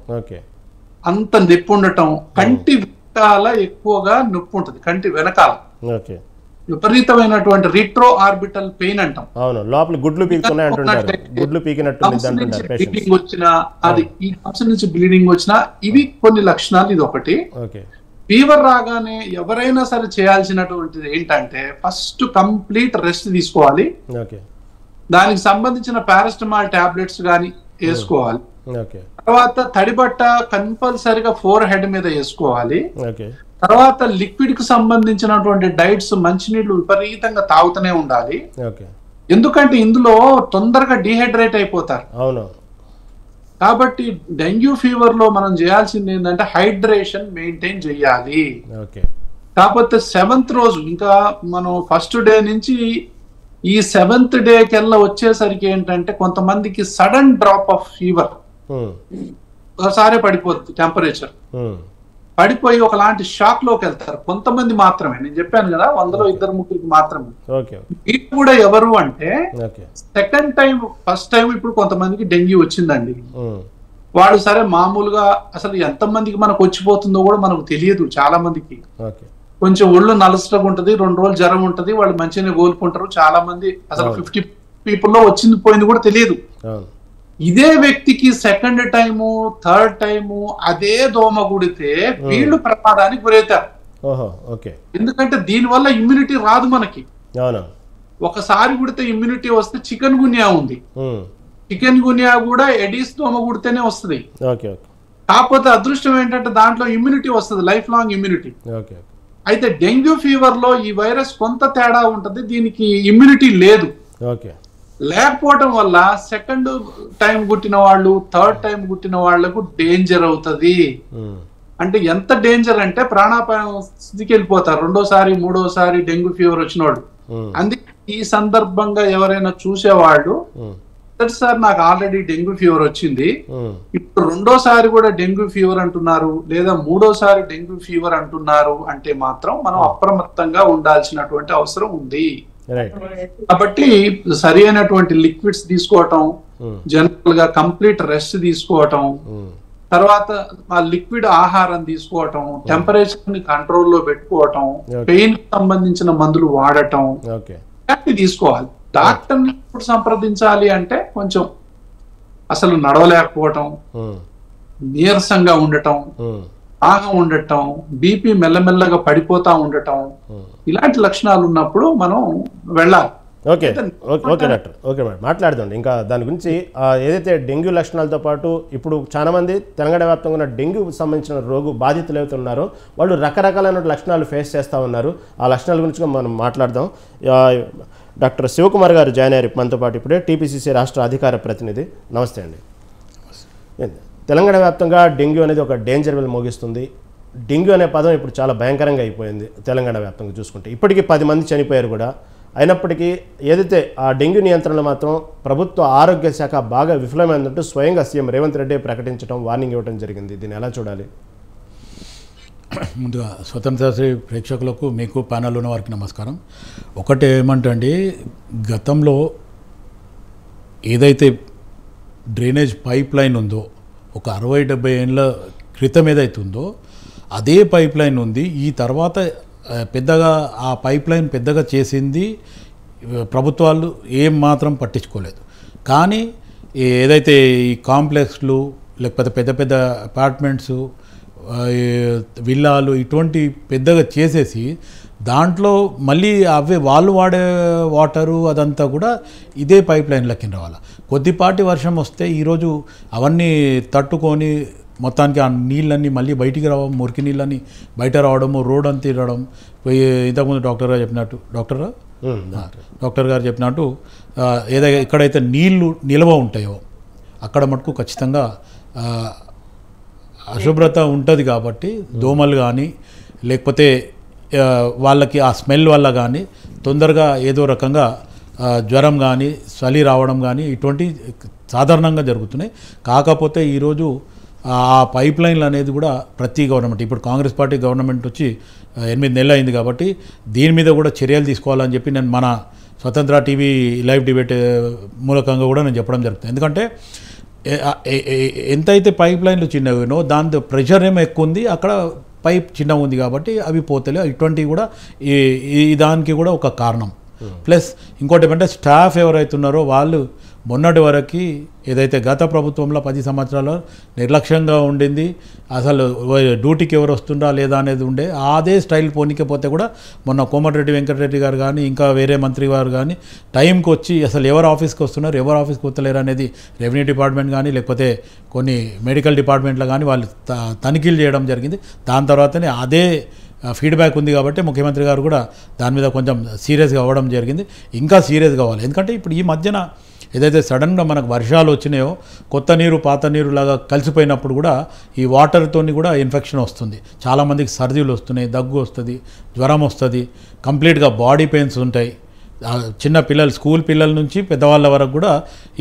అంత నొప్పి ఉండటం. కంటి వెనకాల ఎక్కువగా నొప్పి ఉంటది, కంటి వెనకాల. విపరీతమైనటువంటి రిట్రో ఆర్బిటల్ పెయిన్ అంటాం. అవును, లోపల గుడ్లు పీకుతున్నాయి అంటుంటారు, గుడ్లు పీకినట్టు బ్లీడింగ్ వచ్చినా, అది ఈ హంస నుంచి బ్లీడింగ్ వచ్చినా, ఇవి కొన్ని లక్షణాలు. ఇది ఒకటి. ఫీవర్ రాగానే ఎవరైనా సరే చేయాల్సినటువంటిది ఏంటంటే ఫస్ట్ కంప్లీట్ రెస్ట్ తీసుకోవాలి. దానికి సంబంధించిన పారాసిటమాల్ టాబ్లెట్స్ కానీ వేసుకోవాలి. తర్వాత తడిబట్ట కంపల్సరిగా ఫోర్ హెడ్ మీద వేసుకోవాలి. తర్వాత లిక్విడ్ కి సంబంధించినటువంటి డైట్స్, మంచినీళ్లు విపరీతంగా తాగుతూనే ఉండాలి. ఎందుకంటే ఇందులో తొందరగా డిహైడ్రేట్ అయిపోతారు. కాబట్టి డెంగ్యూ ఫీవర్ లో మనం చేయాల్సింది ఏంటంటే హైడ్రేషన్ మెయింటైన్ చేయాలి. కాకపోతే 7th రోజు, ఇంకా మనం ఫస్ట్ డే నుంచి ఈ 7th డే కెల్లా వచ్చేసరికి ఏంటంటే కొంతమందికి సడన్ డ్రాప్ ఆఫ్ ఫీవర్, ఒకసారి పడిపోతుంది టెంపరేచర్, పడిపోయి ఒకలాంటి షాక్ లోకి వెళ్తారు. కొంతమంది మాత్రమే, నేను చెప్పాను కదా 100లో 2-3 మాత్రమే. వీళ్ళు కూడా ఎవరు అంటే సెకండ్ టైం, ఫస్ట్ టైం ఇప్పుడు కొంతమందికి డెంగ్యూ వచ్చిందండి, వాడు సరే మామూలుగా అసలు ఎంతమందికి మనకు వచ్చిపోతుందో కూడా మనకు తెలియదు. చాలా మందికి కొంచెం ఒళ్ళు నలసటగా ఉంటది, 2 రోజులు జ్వరం ఉంటది, వాళ్ళు మంచిగానే కోలుకుంటారు. చాలా మంది అసలు 50 people లో వచ్చింది పోయింది కూడా తెలియదు. ఇదే వ్యక్తికి సెకండ్ టైము, థర్డ్ టైము అదే దోమ కుడితే వీళ్ళు ప్రమాదానికి గురవుతారు. ఎందుకంటే దీనివల్ల ఇమ్యూనిటీ రాదు మనకి. ఒకసారి కుడితే ఇమ్యూనిటీ వస్తే చికెన్ గున్యా ఉంది, చికెన్ గున్యా కూడా ఎడీస్ దోమ కుడితేనే వస్తుంది. కాకపోతే అదృష్టం ఏంటంటే దాంట్లో ఇమ్యూనిటీ వస్తుంది, లైఫ్ లాంగ్ ఇమ్యూనిటీ. అయితే డెంగ్యూ ఫీవర్ లో ఈ వైరస్ కొంత తేడా ఉంటది, దీనికి ఇమ్యూనిటీ లేదు. లేకపోవటం వల్ల సెకండ్ టైం గుట్టిన వాళ్ళు, థర్డ్ టైం గుట్టిన వాళ్లకు డేంజర్ అవుతుంది. అంటే ఎంత డేంజర్ అంటే ప్రాణాపాయం స్థితికి వెళ్ళిపోతారు. 2వ-సారి 3వ-సారి డెంగ్యూ ఫీవర్ వచ్చిన వాళ్ళు. అందుకే ఈ సందర్భంగా ఎవరైనా చూసేవాళ్ళు, సార్ నాకు ఆల్రెడీ డెంగ్యూ ఫీవర్ వచ్చింది, ఇప్పుడు 2వ-సారి కూడా డెంగ్యూ ఫీవర్ అంటున్నారు, లేదా 3వ-సారి డెంగ్యూ ఫీవర్ అంటున్నారు అంటే మాత్రం మనం అప్రమత్తంగా ఉండాల్సినటువంటి అవసరం ఉంది. కాబట్టి సరి అయినటువంటి లిక్విడ్స్ తీసుకోవటం, జనరల్ గా కంప్లీట్ రెస్ట్ తీసుకోవటం, తర్వాత ఆ లిక్విడ్ ఆహారం తీసుకోవటం, టెంపరేచర్ ని కంట్రోల్లో పెట్టుకోవటం, పెయిన్ కి సంబంధించిన మందులు వాడటం తీసుకోవాలి. డాక్టర్ ని ఇప్పుడు సంప్రదించాలి అంటే కొంచెం అసలు నడవలేకపోవటం, నీరసంగా ఉండటం, బాగా ఉండటం, బీపీ మెల్లమెల్లగా పడిపోతా ఉండటం, ఇలాంటి లక్షణాలు ఉన్నప్పుడు మనం వెళ్ళాలి. ఓకే డాక్టర్, ఓకే మేడం, మాట్లాడుతుంది ఇంకా దాని గురించి. ఏదైతే డెంగ్యూ లక్షణాలతో పాటు ఇప్పుడు చాలా మంది తెలంగాణ వ్యాప్తంగా ఉన్న డెంగ్యూకి సంబంధించిన బాధితులు ఏవైతే ఉన్నారో వాళ్ళు రకరకాలైన లక్షణాలు ఫేస్ చేస్తూ ఉన్నారు. ఆ లక్షణాల గురించి మనం మాట్లాడదాం. డాక్టర్ శివకుమార్ గారు జాయిన్ అయ్యారు మనతో పాటు ఇప్పుడే, టీపీసీసీ రాష్ట్ర అధికార ప్రతినిధి. నమస్తే అండి. తెలంగాణ వ్యాప్తంగా డెంగ్యూ అనేది ఒక డేంజర్ బెల్ మోగిస్తుంది. డెంగ్యూ అనే పదం ఇప్పుడు చాలా భయంకరంగా అయిపోయింది తెలంగాణ వ్యాప్తంగా చూసుకుంటే. ఇప్పటికీ 10 మంది చనిపోయారు కూడా. అయినప్పటికీ ఏదైతే ఆ డెంగ్యూ నియంత్రణలో మాత్రం ప్రభుత్వ ఆరోగ్య శాఖ బాగా విఫలమైందంటూ స్వయంగా సీఎం రేవంత్ రెడ్డి ప్రకటించడం, వార్నింగ్ ఇవ్వడం జరిగింది. దీన్ని ఎలా చూడాలి? ముందుగా స్వతంత్ర శ్రీ ప్రేక్షకులకు, మీకు ప్యానల్ ఉన్న వారికి నమస్కారం. ఒకటి ఏమంటే, గతంలో ఏదైతే డ్రైనేజ్ పైప్ లైన్ ఉందో ఒక 60-70 ఏళ్ళ క్రితం ఏదైతుందో అదే పైప్ లైన్ ఉంది. ఈ తర్వాత పెద్దగా ఆ పైప్ లైన్ పెద్దగా చేసింది ప్రభుత్వాలు ఏం మాత్రం పట్టించుకోలేదు. కానీ ఏదైతే ఈ కాంప్లెక్స్లు, లేకపోతే పెద్ద పెద్ద అపార్ట్మెంట్స్, విల్లాలు ఇటువంటి పెద్దగా చేసేసి దాంట్లో మళ్ళీ అవే వాళ్ళు వాడే వాటరు అదంతా కూడా ఇదే పైప్ లైన్లకి రావాలి. కొద్దిపాటి వర్షం వస్తే ఈరోజు అవన్నీ తట్టుకొని మొత్తానికి ఆ నీళ్ళన్నీ మళ్ళీ బయటికి రావడం, మురికి నీళ్ళన్నీ బయట రావడము, రోడ్ అంతా తిరగడం. ఇంతకుముందు డాక్టర్ గారు చెప్పినట్టు ఏదైతే ఎక్కడైతే నీళ్లు నిల్వ ఉంటాయో అక్కడ మటుకు ఖచ్చితంగా అశుభ్రత ఉంటుంది. కాబట్టి దోమలు కానీ లేకపోతే వాళ్ళకి ఆ స్మెల్ వల్ల కానీ తొందరగా ఏదో రకంగా జ్వరం కానీ చలి రావడం కానీ ఇటువంటి సాధారణంగా జరుగుతున్నాయి. కాకపోతే ఈరోజు ఆ పైప్ లైన్లు అనేది కూడా ప్రతి గవర్నమెంట్, ఇప్పుడు కాంగ్రెస్ పార్టీ గవర్నమెంట్ వచ్చి 8 నెలలు అయింది కాబట్టి దీని మీద కూడా చర్యలు తీసుకోవాలని చెప్పి నేను మన స్వతంత్ర టీవీ లైవ్ డిబేట్ మూలకంగా కూడా నేను చెప్పడం జరుగుతుంది. ఎందుకంటే ఎంతైతే పైప్ లైన్లు చిన్నవినో దాంతో ప్రెషర్ ఏమో ఎక్కువ ఉంది, అక్కడ పైప్ చిన్నగా ఉంది కాబట్టి అవి పోతలేవు. ఇటువంటివి కూడా ఈ దానికి కూడా ఒక కారణం. ప్లస్ ఇంకోటి ఏమంటే స్టాఫ్ ఎవరైతే ఉన్నారో వాళ్ళు మొన్నటి వరకు ఏదైతే గత ప్రభుత్వంలో 10 సంవత్సరాలు నిర్లక్ష్యంగా ఉండింది, అసలు డ్యూటీకి ఎవరు వస్తుందా లేదా అనేది ఉండే, అదే స్టైల్ పోనీకపోతే కూడా మొన్న కోమటిరెడ్డి వెంకటరెడ్డి గారు కానీ ఇంకా వేరే మంత్రి వారు కానీ టైంకి వచ్చి అసలు ఎవరు ఆఫీస్కి వస్తున్నారు ఎవరు ఆఫీస్కి వస్తలేరు అనేది రెవెన్యూ డిపార్ట్మెంట్ కానీ లేకపోతే కొన్ని మెడికల్ డిపార్ట్మెంట్లో కానీ వాళ్ళు తనిఖీలు చేయడం జరిగింది. దాని తర్వాతనే అదే ఫీడ్బ్యాక్ ఉంది కాబట్టి ముఖ్యమంత్రి గారు కూడా దాని మీద కొంచెం సీరియస్గా అవ్వడం జరిగింది. ఇంకా సీరియస్గా అవ్వాలి. ఎందుకంటే ఇప్పుడు ఈ మధ్యన ఏదైతే సడన్గా మనకు వర్షాలు వచ్చినాయో కొత్త నీరు పాత నీరు లాగా కలిసిపోయినప్పుడు కూడా ఈ వాటర్తో కూడా ఇన్ఫెక్షన్ వస్తుంది. చాలామందికి సర్దీలు వస్తున్నాయి, దగ్గు వస్తుంది, జ్వరం వస్తుంది, కంప్లీట్గా బాడీ పెయిన్స్ ఉంటాయి. చిన్న పిల్లలు స్కూల్ పిల్లల నుంచి పెద్దవాళ్ళ వరకు కూడా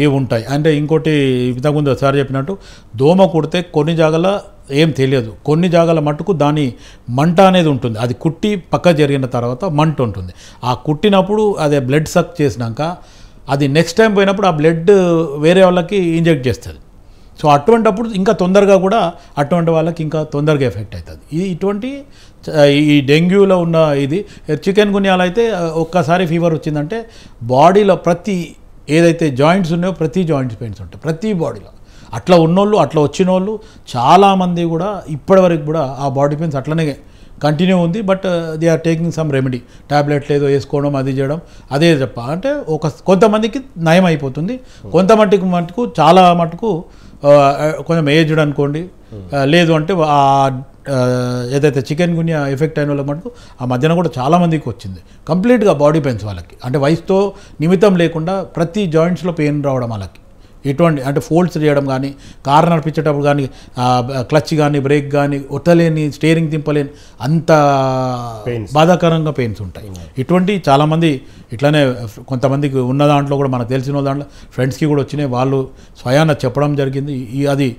ఇవి ఉంటాయి. అంటే ఇంకోటి ఇంతకుముందు సార్ చెప్పినట్టు దోమ కుడితే కొన్ని జాగాల ఏం తెలియదు, కొన్ని జాగాల మట్టుకు దాని మంట అనేది ఉంటుంది. అది కుట్టి పక్క జరిగిన తర్వాత మంట ఉంటుంది. ఆ కుట్టినప్పుడు అదే బ్లడ్ సక్ చేసినాక అది నెక్స్ట్ టైం పోయినప్పుడు ఆ బ్లడ్ వేరే వాళ్ళకి ఇంజెక్ట్ చేస్తుంది. సో అటువంటిప్పుడు ఇంకా తొందరగా కూడా అటువంటి వాళ్ళకి ఇంకా తొందరగా ఎఫెక్ట్ అవుతుంది. ఇటువంటి ఈ డెంగ్యూలో ఉన్న ఇది చికెన్ గున్యాలు అయితే ఒక్కసారి ఫీవర్ వచ్చిందంటే బాడీలో ప్రతి ఏదైతే జాయింట్స్ ఉన్నాయో ప్రతి జాయింట్స్ పెయిన్స్ ఉంటాయి ప్రతి బాడీలో. అట్లా ఉన్నోళ్ళు అట్లా వచ్చిన వాళ్ళు చాలామంది కూడా ఇప్పటివరకు కూడా ఆ బాడీ పెయిన్స్ అట్లనే కంటిన్యూ ఉంది. But they are taking some remedy, ట్యాబ్లెట్లు ఏదో వేసుకోవడం అది చేయడం అదే చెప్ప. అంటే కొంతమందికి నయం అయిపోతుంది, కొంతమట్టుకు చాలా మటుకు కొంచెం ఏజ్డ్ అనుకోండి, లేదు అంటే ఏదైతే చికెన్ గున్యా ఎఫెక్ట్ అయిన వాళ్ళకి మటుకు ఆ మధ్యన కూడా చాలామందికి వచ్చింది కంప్లీట్గా బాడీ పెయిన్స్ వాళ్ళకి. అంటే వయసుతో నిమిత్తం లేకుండా ప్రతి జాయింట్స్లో పెయిన్ రావడం వాళ్ళకి. ఎటువంటి అంటే ఫోల్డ్స్ చేయడం కానీ, కారు నడిపించేటప్పుడు కానీ, క్లచ్ కానీ, బ్రేక్ కానీ, ఒట్టలేని, స్టీరింగ్ తింపలేని అంత బాధాకరంగా పెయిన్స్ ఉంటాయి. ఇటువంటి చాలామంది ఇట్లానే కొంతమందికి ఉన్న దాంట్లో కూడా మనకు తెలిసిన దాంట్లో ఫ్రెండ్స్కి కూడా వచ్చినాయి. వాళ్ళు స్వయాన చెప్పడం జరిగింది. అది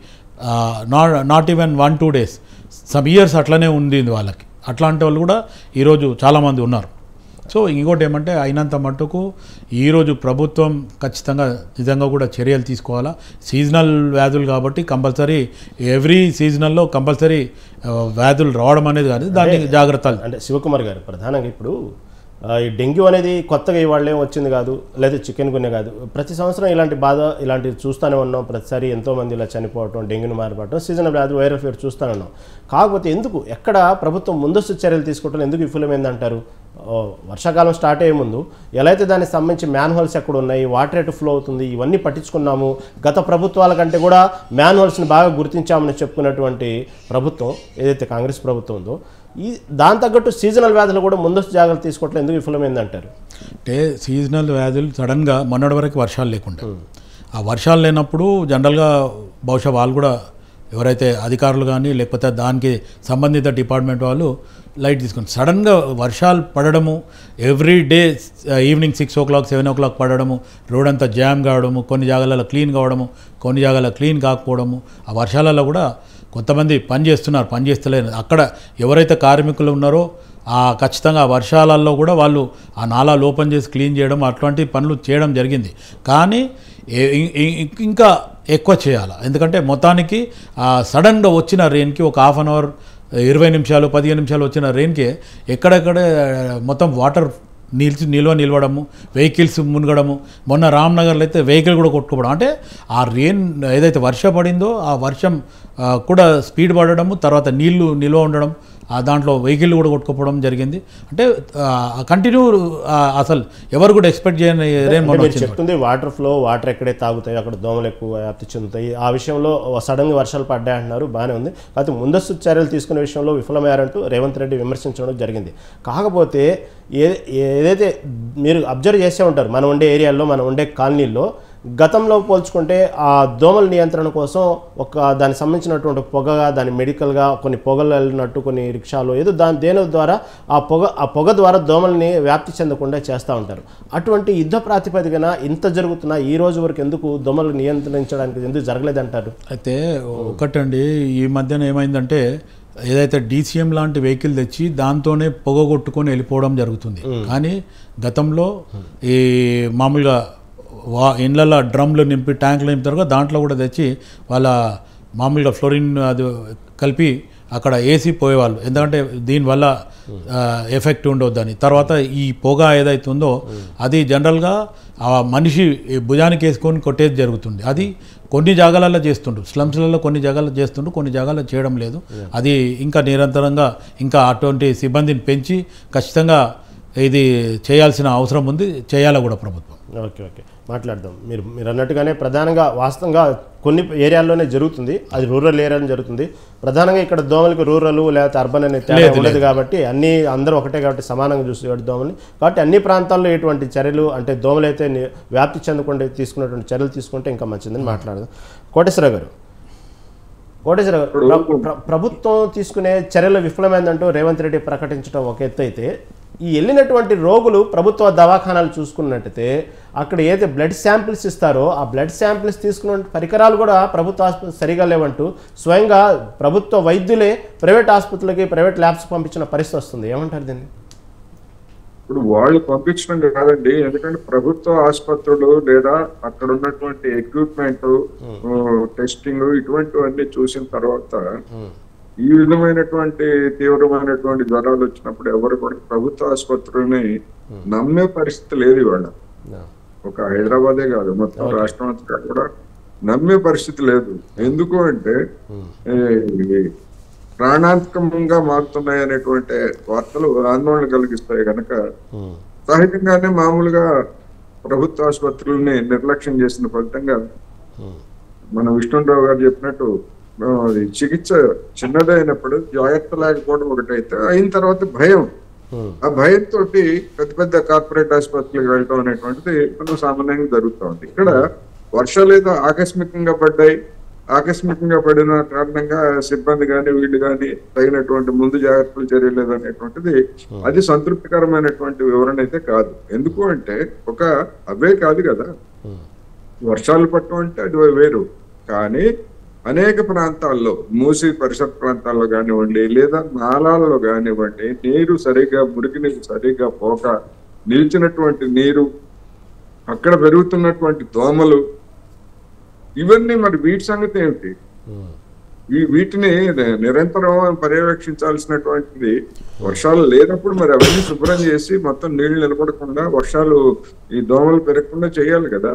not even 1-2 days, some years అట్లనే ఉంది వాళ్ళకి. అట్లాంటి వాళ్ళు కూడా ఈరోజు చాలామంది ఉన్నారు. సో ఇంకోటి ఏమంటే అయినంత మట్టుకు ఈరోజు ప్రభుత్వం ఖచ్చితంగా నిజంగా కూడా చర్యలు తీసుకోవాలా. సీజనల్ వ్యాధులు కాబట్టి కంపల్సరీ ఎవ్రీ సీజనల్లో కంపల్సరీ వ్యాధులు రావడం అనేది కానీ దాన్ని జాగ్రత్తలు. అంటే శివకుమార్ గారు ప్రధానంగా ఇప్పుడు ఈ డెంగ్యూ అనేది కొత్తగా ఇవాళ ఏం వచ్చింది కాదు, లేదా చికెన్ గున్యా కాదు. ప్రతి సంవత్సరం ఇలాంటి బాధ ఇలాంటివి చూస్తూనే ఉన్నాం. ప్రతిసారి ఎంతోమంది ఇలా చనిపోవటం, డెంగ్యూని మారిపోవటం, సీజనల్ వ్యాధులు, వైరల్ ఫీవర్ చూస్తూనే ఉన్నాం. కాకపోతే ఎందుకు ఎక్కడ ప్రభుత్వం ముందస్తు చర్యలు తీసుకోవటం ఎందుకు విఫలమైందంటారు? వర్షాకాలం స్టార్ట్ అయ్యే ముందు ఎలా అయితే దానికి సంబంధించి మ్యాన్ హోల్స్ ఎక్కడ ఉన్నాయి, వాటర్ ఎటు ఫ్లో అవుతుంది, ఇవన్నీ పట్టించుకున్నాము. గత ప్రభుత్వాల కంటే కూడా మ్యాన్ హోల్స్ని బాగా గుర్తించామని చెప్పుకున్నటువంటి ప్రభుత్వం ఏదైతే కాంగ్రెస్ ప్రభుత్వం ఉందో దాని తగ్గట్టు సీజనల్ వ్యాధులు కూడా ముందస్తు జాగ్రత్తలు తీసుకోవట్లేదు ఎందుకు విఫలమైంది అంటారు? అంటే సీజనల్ వ్యాధులు సడన్గా మొన్నటి వరకు వర్షాలు లేకుండా, ఆ వర్షాలు లేనప్పుడు జనరల్గా బహుశా వాళ్ళు కూడా ఎవరైతే అధికారులు కానీ లేకపోతే దానికి సంబంధిత డిపార్ట్మెంట్ వాళ్ళు లైట్ తీసుకుని సడన్గా వర్షాలు పడడము, every day evening 6 o'clock 7 o'clock పడడము, రోడ్ అంతా జామ్ కావడము, కొన్ని జాగాలలో క్లీన్ కావడము, కొన్ని జాగాలలో క్లీన్ కాకపోవడము. ఆ వర్షాలలో కూడా కొంతమంది పని చేస్తున్నారు, పని చేస్తలేరు. అక్కడ ఎవరైతే కార్మికులు ఉన్నారో ఖచ్చితంగా ఆ వర్షాలలో కూడా వాళ్ళు ఆ నాలాలు ఓపెన్ చేసి క్లీన్ చేయడం అట్లాంటి పనులు చేయడం జరిగింది. కానీ ఇంకా ఎక్కువ చేయాలి. ఎందుకంటే మొత్తానికి సడన్గా వచ్చిన రెయిన్కి ఒక 1/2 hour 20 నిమిషాలు 15 నిమిషాలు వచ్చిన రెయిన్కి ఎక్కడెక్కడ మొత్తం వాటర్ నిల్వడము, వెహికల్స్ మునగడము. మొన్న రామ్నగర్లో అయితే వెహికల్ కూడా కొట్టుకోవడం. అంటే ఆ రెయిన్ ఏదైతే వర్షం పడిందో ఆ వర్షం కూడా స్పీడ్ పడడము, తర్వాత నీళ్లు నిల్వ ఉండడం, దాంట్లో వెహికల్ కూడా కొట్టుకోవడం జరిగింది. అంటే కంటిన్యూ అసలు ఎవరు కూడా ఎక్స్పెక్ట్ చేయని రెయిన్ చెప్తుంది. వాటర్ ఫ్లో, వాటర్ ఎక్కడే తాగుతాయి అక్కడ దోమలు ఎక్కువ వ్యాప్తి చెందుతాయి. ఆ విషయంలో సడన్గా వర్షాలు పడ్డాయి అంటున్నారు, బాగానే ఉంది. అయితే ముందస్తు చర్యలు తీసుకునే విషయంలో విఫలమయ్యారంటూ రేవంత్ రెడ్డి విమర్శించడం జరిగింది. కాకపోతే ఏదైతే మీరు అబ్జర్వ్ చేసే ఉంటారు మనం ఉండే ఏరియాల్లో, మనం ఉండే కాలనీల్లో గతంలో పోల్చుకుంటే ఆ దోమల నియంత్రణ కోసం దానికి సంబంధించినటువంటి పొగగా, దాని మెడికల్గా కొన్ని పొగలు వెళ్ళినట్టు కొన్ని రిక్షాలు ఏదో దేని ద్వారా ఆ పొగ ద్వారా దోమల్ని వ్యాప్తి చెందకుండా చేస్తూ ఉంటారు. అటువంటి యుద్ధ ప్రాతిపదికన ఇంత జరుగుతున్నా ఈ రోజు వరకు ఎందుకు దోమలు నియంత్రించడానికి ఎందుకు జరగలేదంటారు? అయితే ఒకటండి, ఈ మధ్యన ఏమైందంటే ఏదైతే DCM లాంటి వెహికల్ తెచ్చి దాంతోనే పొగ కొట్టుకొని వెళ్ళిపోవడం జరుగుతుంది. కానీ గతంలో ఈ మామూలుగా ఇండ్లలో డ్రమ్లు నింపి ట్యాంకులు నింపుతారు, దాంట్లో కూడా తెచ్చి వాళ్ళ మామూలుగా ఫ్లోరిన్ అది కలిపి అక్కడ ఏసీ పోయేవాళ్ళు, ఎందుకంటే దీనివల్ల ఎఫెక్ట్ ఉండొద్దని. తర్వాత ఈ పొగ ఏదైతే ఉందో అది జనరల్గా ఆ మనిషి భుజానికి వేసుకొని కొట్టేది జరుగుతుంది. అది కొన్ని జాగాలలో చేస్తుండ్రు, స్లమ్స్లలో కొన్ని జాగాల్లో చేస్తుండ్రు, కొన్ని జాగాల్లో చేయడం లేదు. అది ఇంకా నిరంతరంగా ఇంకా అటువంటి సిబ్బందిని పెంచి ఖచ్చితంగా ఇది చేయాల్సిన అవసరం ఉంది, చేయాలి కూడా ప్రభుత్వం. ఓకే ఓకే మాట్లాడదాం. మీరు అన్నట్టుగానే ప్రధానంగా వాస్తవంగా కొన్ని ఏరియాల్లోనే జరుగుతుంది, అది రూరల్ ఏరియాలో జరుగుతుంది. ప్రధానంగా ఇక్కడ దోమలకి రూరల్ లేకపోతే అర్బన్ అనే తేడా ఉండదు కాబట్టి అందరూ ఒకటే కాబట్టి సమానంగా చూసేవాడు దోమల్ని. కాబట్టి అన్ని ప్రాంతాల్లో ఇటువంటి చర్యలు అంటే దోమలు అయితే వ్యాప్తి చెందకుండా తీసుకున్నటువంటి చర్యలు తీసుకుంటే ఇంకా మంచిదని మాట్లాడదాం. కోటేశ్వరరావు గారు, ప్రభుత్వం తీసుకునే చర్యలు విఫలమైందంటూ రేవంత్ రెడ్డి ప్రకటించడం ఒక ఎత్తు అయితే, ఈ వెళ్ళినటువంటి రోగులు ప్రభుత్వ దవాఖానాలు చూసుకున్నట్టయితే అక్కడ ఏదైతే బ్లడ్ శాంపిల్స్ ఇస్తారో ఆ బ్లడ్ శాంపిల్స్ తీసుకున్న పరికరాలు కూడా ప్రభుత్వ ఆసుపత్రి సరిగా లేవంటూ స్వయంగా ప్రభుత్వ వైద్యులే ప్రైవేట్ ఆసుపత్రులకి ప్రైవేట్ ల్యాబ్స్ పంపించిన పరిస్థితి వస్తుంది. ఏమంటారు దీన్ని? ఇప్పుడు వాళ్ళు పంపించడం కాదండి, ఎందుకంటే ప్రభుత్వ ఆసుపత్రులు లేదా అక్కడ ఉన్నటువంటి ఎక్విప్మెంట్, టెస్టింగ్ ఇటువంటివన్నీ చూసిన తర్వాత ఈ విధమైనటువంటి తీవ్రమైనటువంటి జ్వరాలు వచ్చినప్పుడు ఎవరు కూడా ప్రభుత్వ ఆసుపత్రులని నమ్మే పరిస్థితి లేదు ఇవాళ. ఒక హైదరాబాదే కాదు, మొత్తం రాష్ట్రం అంతా కూడా నమ్మే పరిస్థితి లేదు. ఎందుకు అంటే ప్రాణాంతకంగా మారుతున్నాయి అనేటువంటి వార్తలు ఆందోళన కలిగిస్తాయి కనుక సహజంగానే మామూలుగా ప్రభుత్వ ఆసుపత్రులని నిర్లక్ష్యం చేసిన ఫలితంగా మన విష్ణురావు గారు చెప్పినట్టు చికిత్స చిన్నదైనప్పుడు జాగ్రత్త లేకపోవడం ఒకటైతే, అయిన తర్వాత భయం, ఆ భయంతో పెద్ద పెద్ద కార్పొరేట్ ఆసుపత్రులకు వెళ్ళటం అనేటువంటిది మనం సామాన్యంగా జరుగుతూ ఉంది. ఇక్కడ వర్షాలు ఏదో ఆకస్మికంగా పడ్డాయి, ఆకస్మికంగా పడిన కారణంగా సిబ్బంది కానీ వీళ్ళు కానీ తగినటువంటి ముందు జాగ్రత్తలు చర్యలేదు అనేటువంటిది అది సంతృప్తికరమైనటువంటి వివరణ అయితే కాదు. ఎందుకు అంటే అవే కాదు కదా, వర్షాలు పట్టడం అంటే అది వేరు. కానీ అనేక ప్రాంతాల్లో మూసి పరిసర ప్రాంతాల్లో కానివ్వండి లేదా నాలాల్లో కానివ్వండి మురికి నీరు సరిగ్గా పోక నిలిచినటువంటి నీరు, అక్కడ పెరుగుతున్నటువంటి దోమలు, ఇవన్నీ మరి వీటి సంగతి ఏమిటి? వీటిని నిరంతరం పర్యవేక్షించాల్సినటువంటిది. వర్షాలు లేనప్పుడు మరి అవన్నీ శుభ్రం చేసి మొత్తం నీళ్లు నిలబడకుండా వర్షాలు ఈ దోమలు పెరగకుండా చేయాలి కదా.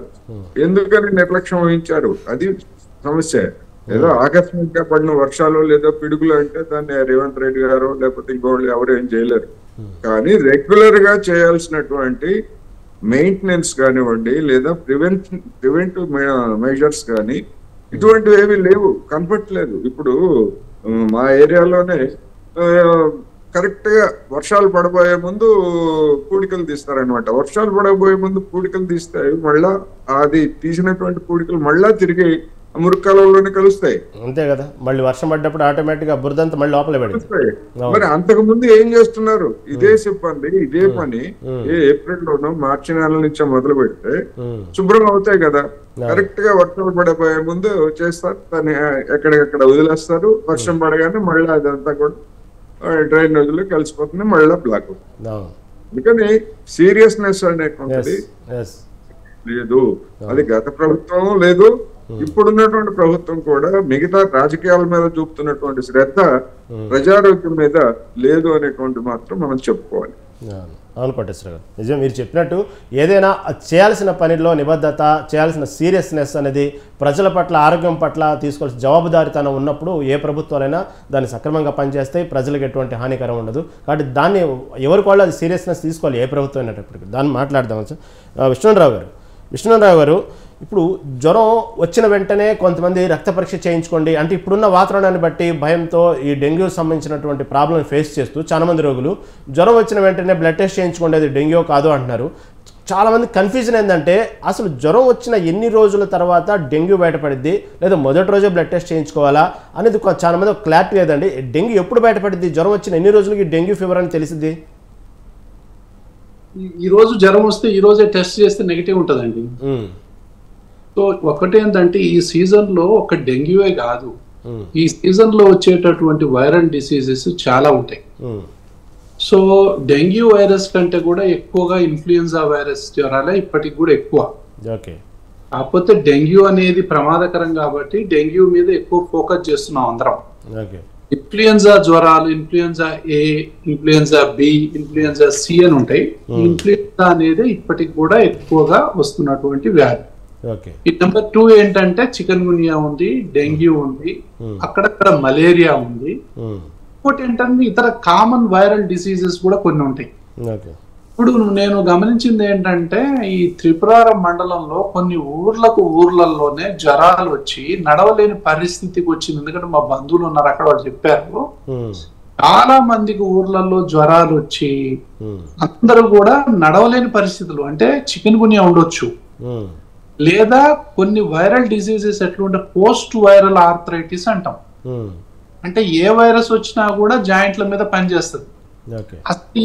ఎందుకని నిర్లక్ష్యం వహించారు? అది సమస్య. ఏదో ఆకస్మికంగా పడిన వర్షాలు లేదా పిడుగులు అంటే దాన్ని రేవంత్ రెడ్డి గారు లేకపోతే ఇంకోళ్ళు ఎవరు ఏం చేయలేరు. కానీ రెగ్యులర్ గా చేయాల్సినటువంటి మెయింటెనెన్స్ కానివ్వండి లేదా ప్రివెంటివ్ మెజర్స్ కానీ ఇటువంటివి ఏవి లేవు, కనపట్లేదు. ఇప్పుడు మా ఏరియాలోనే కరెక్ట్ గా వర్షాలు పడబోయే ముందు పూడికలు తీస్తారనమాట. వర్షాలు పడబోయే ముందు పూడికలు తీస్తే మళ్ళా అది తీసినటువంటి పూడికలు మళ్ళా తిరిగి మురికాలంలోనే కలుస్తాయి. అంతే కదా, మళ్ళీ వర్షం పడ్డప్పుడు ఆటోమేటిక్ గా బురదంతా మళ్ళీ లోపల పడుతుంది. మరి అంతకు ముందు ఏం చేస్తున్నారు? ఇదే సిబ్బంది ఇదే పని ఏప్రిల్ లోనో మార్చి నెల నుంచో మొదలు పెడితే శుభ్రం అవుతాయి కదా. కరెక్ట్ గా వర్షాలు పడబోయే ముందు చేస్తారు, దాన్ని ఎక్కడికక్కడ వదిలేస్తారు. వర్షం పడగానే మళ్ళీ అదంతా కూడా డ్రైనేజ్ లో కలిసిపోతుంది, మళ్ళీ బ్లాక్ అవుతుంది. అందుకని సీరియస్నెస్ అనేటువంటిది లేదు. అది గత ప్రభుత్వం లేదు, ఇప్పుడున్నటువంటి ప్రభుత్వం కూడా మిగతా రాజకీయాల మీద చూపుతున్నటువంటి శ్రద్ధ ప్రజారోగ్యం మీద లేదు అనేటువంటి మాత్రం మనం చెప్పుకోవాలి. అవును కోటేశ్వర గారు, నిజం మీరు చెప్పినట్టు ఏదైనా చేయాల్సిన పనిలో నిబద్ధత, చేయాల్సిన సీరియస్నెస్ అనేది ప్రజల పట్ల ఆరోగ్యం పట్ల తీసుకోవాల్సిన జవాబుదారీతనం ఉన్నప్పుడు ఏ ప్రభుత్వాలైనా దాన్ని సక్రమంగా పనిచేస్తే ప్రజలకు ఎటువంటి హానికరం ఉండదు. కాబట్టి దాన్ని ఎవరికి వాళ్ళు అది సీరియస్నెస్ తీసుకోవాలి, ఏ ప్రభుత్వం అయినప్పటికీ. దాన్ని మాట్లాడదాం సార్. విష్ణురావు గారు, ఇప్పుడు జ్వరం వచ్చిన వెంటనే కొంతమంది రక్త పరీక్ష చేయించుకోండి అంటే ఇప్పుడున్న వాతావరణాన్ని బట్టి భయంతో ఈ డెంగ్యూ సంబంధించినటువంటి ప్రాబ్లం ఫేస్ చేస్తూ చాలామంది రోగులు జ్వరం వచ్చిన వెంటనే బ్లడ్ టెస్ట్ చేయించుకోండి అది డెంగ్యూ కాదు అంటున్నారు. చాలామంది కన్ఫ్యూజన్ ఏంటంటే అసలు జ్వరం వచ్చిన ఎన్ని రోజుల తర్వాత డెంగ్యూ బయటపడిద్ది లేదా మొదటి రోజే బ్లడ్ టెస్ట్ చేయించుకోవాలా అనేది చాలామంది ఒక క్లారిటీ లేదండి. డెంగ్యూ ఎప్పుడు బయటపడిద్ది, జ్వరం వచ్చిన ఎన్ని రోజులకి డెంగ్యూ ఫీవర్ అని తెలిసిద్ది? ఈ రోజు జ్వరం వస్తే ఈ రోజే టెస్ట్ చేస్తే నెగిటివ్ ఉంటుందండి. సో ఒకటి ఏంటంటే ఈ సీజన్ లో ఒక డెంగ్యూయే కాదు, ఈ సీజన్ లో వచ్చేటటువంటి వైరల్ డిసీజెస్ చాలా ఉంటాయి. సో డెంగ్యూ వైరస్ కంటే కూడా ఎక్కువగా ఇన్ఫ్లుయెన్జా వైరస్ జ్వరాలే ఇప్పటికి కూడా ఎక్కువ. కాకపోతే డెంగ్యూ అనేది ప్రమాదకరం కాబట్టి డెంగ్యూ మీద ఎక్కువ ఫోకస్ చేస్తున్నాం అందరం. ఇన్ఫ్లుయెన్జా జ్వరాలు, influenza A, influenza B, influenza C అని ఉంటాయి. ఇన్ఫ్లుయెన్జా అనేది ఇప్పటికి కూడా ఎక్కువగా వస్తున్నటువంటి వ్యాధి. ఈ నెంబర్ 2 ఏంటంటే చికెన్ గున్యా ఉంది, డెంగ్యూ ఉంది, అక్కడక్కడ మలేరియా ఉంది. ఇంకోటి ఏంటంటే ఇతర కామన్ వైరల్ డిసీజెస్ కూడా కొన్ని ఉంటాయి. ఇప్పుడు నేను గమనించింది ఏంటంటే ఈ త్రిపురారం మండలంలో కొన్ని ఊర్లలోనే జ్వరాలు వచ్చి నడవలేని పరిస్థితికి వచ్చింది. ఎందుకంటే మా బంధువులు ఉన్నారు అక్కడ, వాళ్ళు చెప్పారు చాలా మందికి ఊర్లలో జ్వరాలు వచ్చి అందరూ కూడా నడవలేని పరిస్థితులు. అంటే చికెన్ గున్యా ఉండొచ్చు, లేదా కొన్ని వైరల్ డిసీజెస్ ఎట్లుంటే పోస్ట్ వైరల్ ఆర్థరైటిస్ అంటాం. అంటే ఏ వైరస్ వచ్చినా కూడా జాయింట్ల మీద పనిచేస్తుంది. అసలు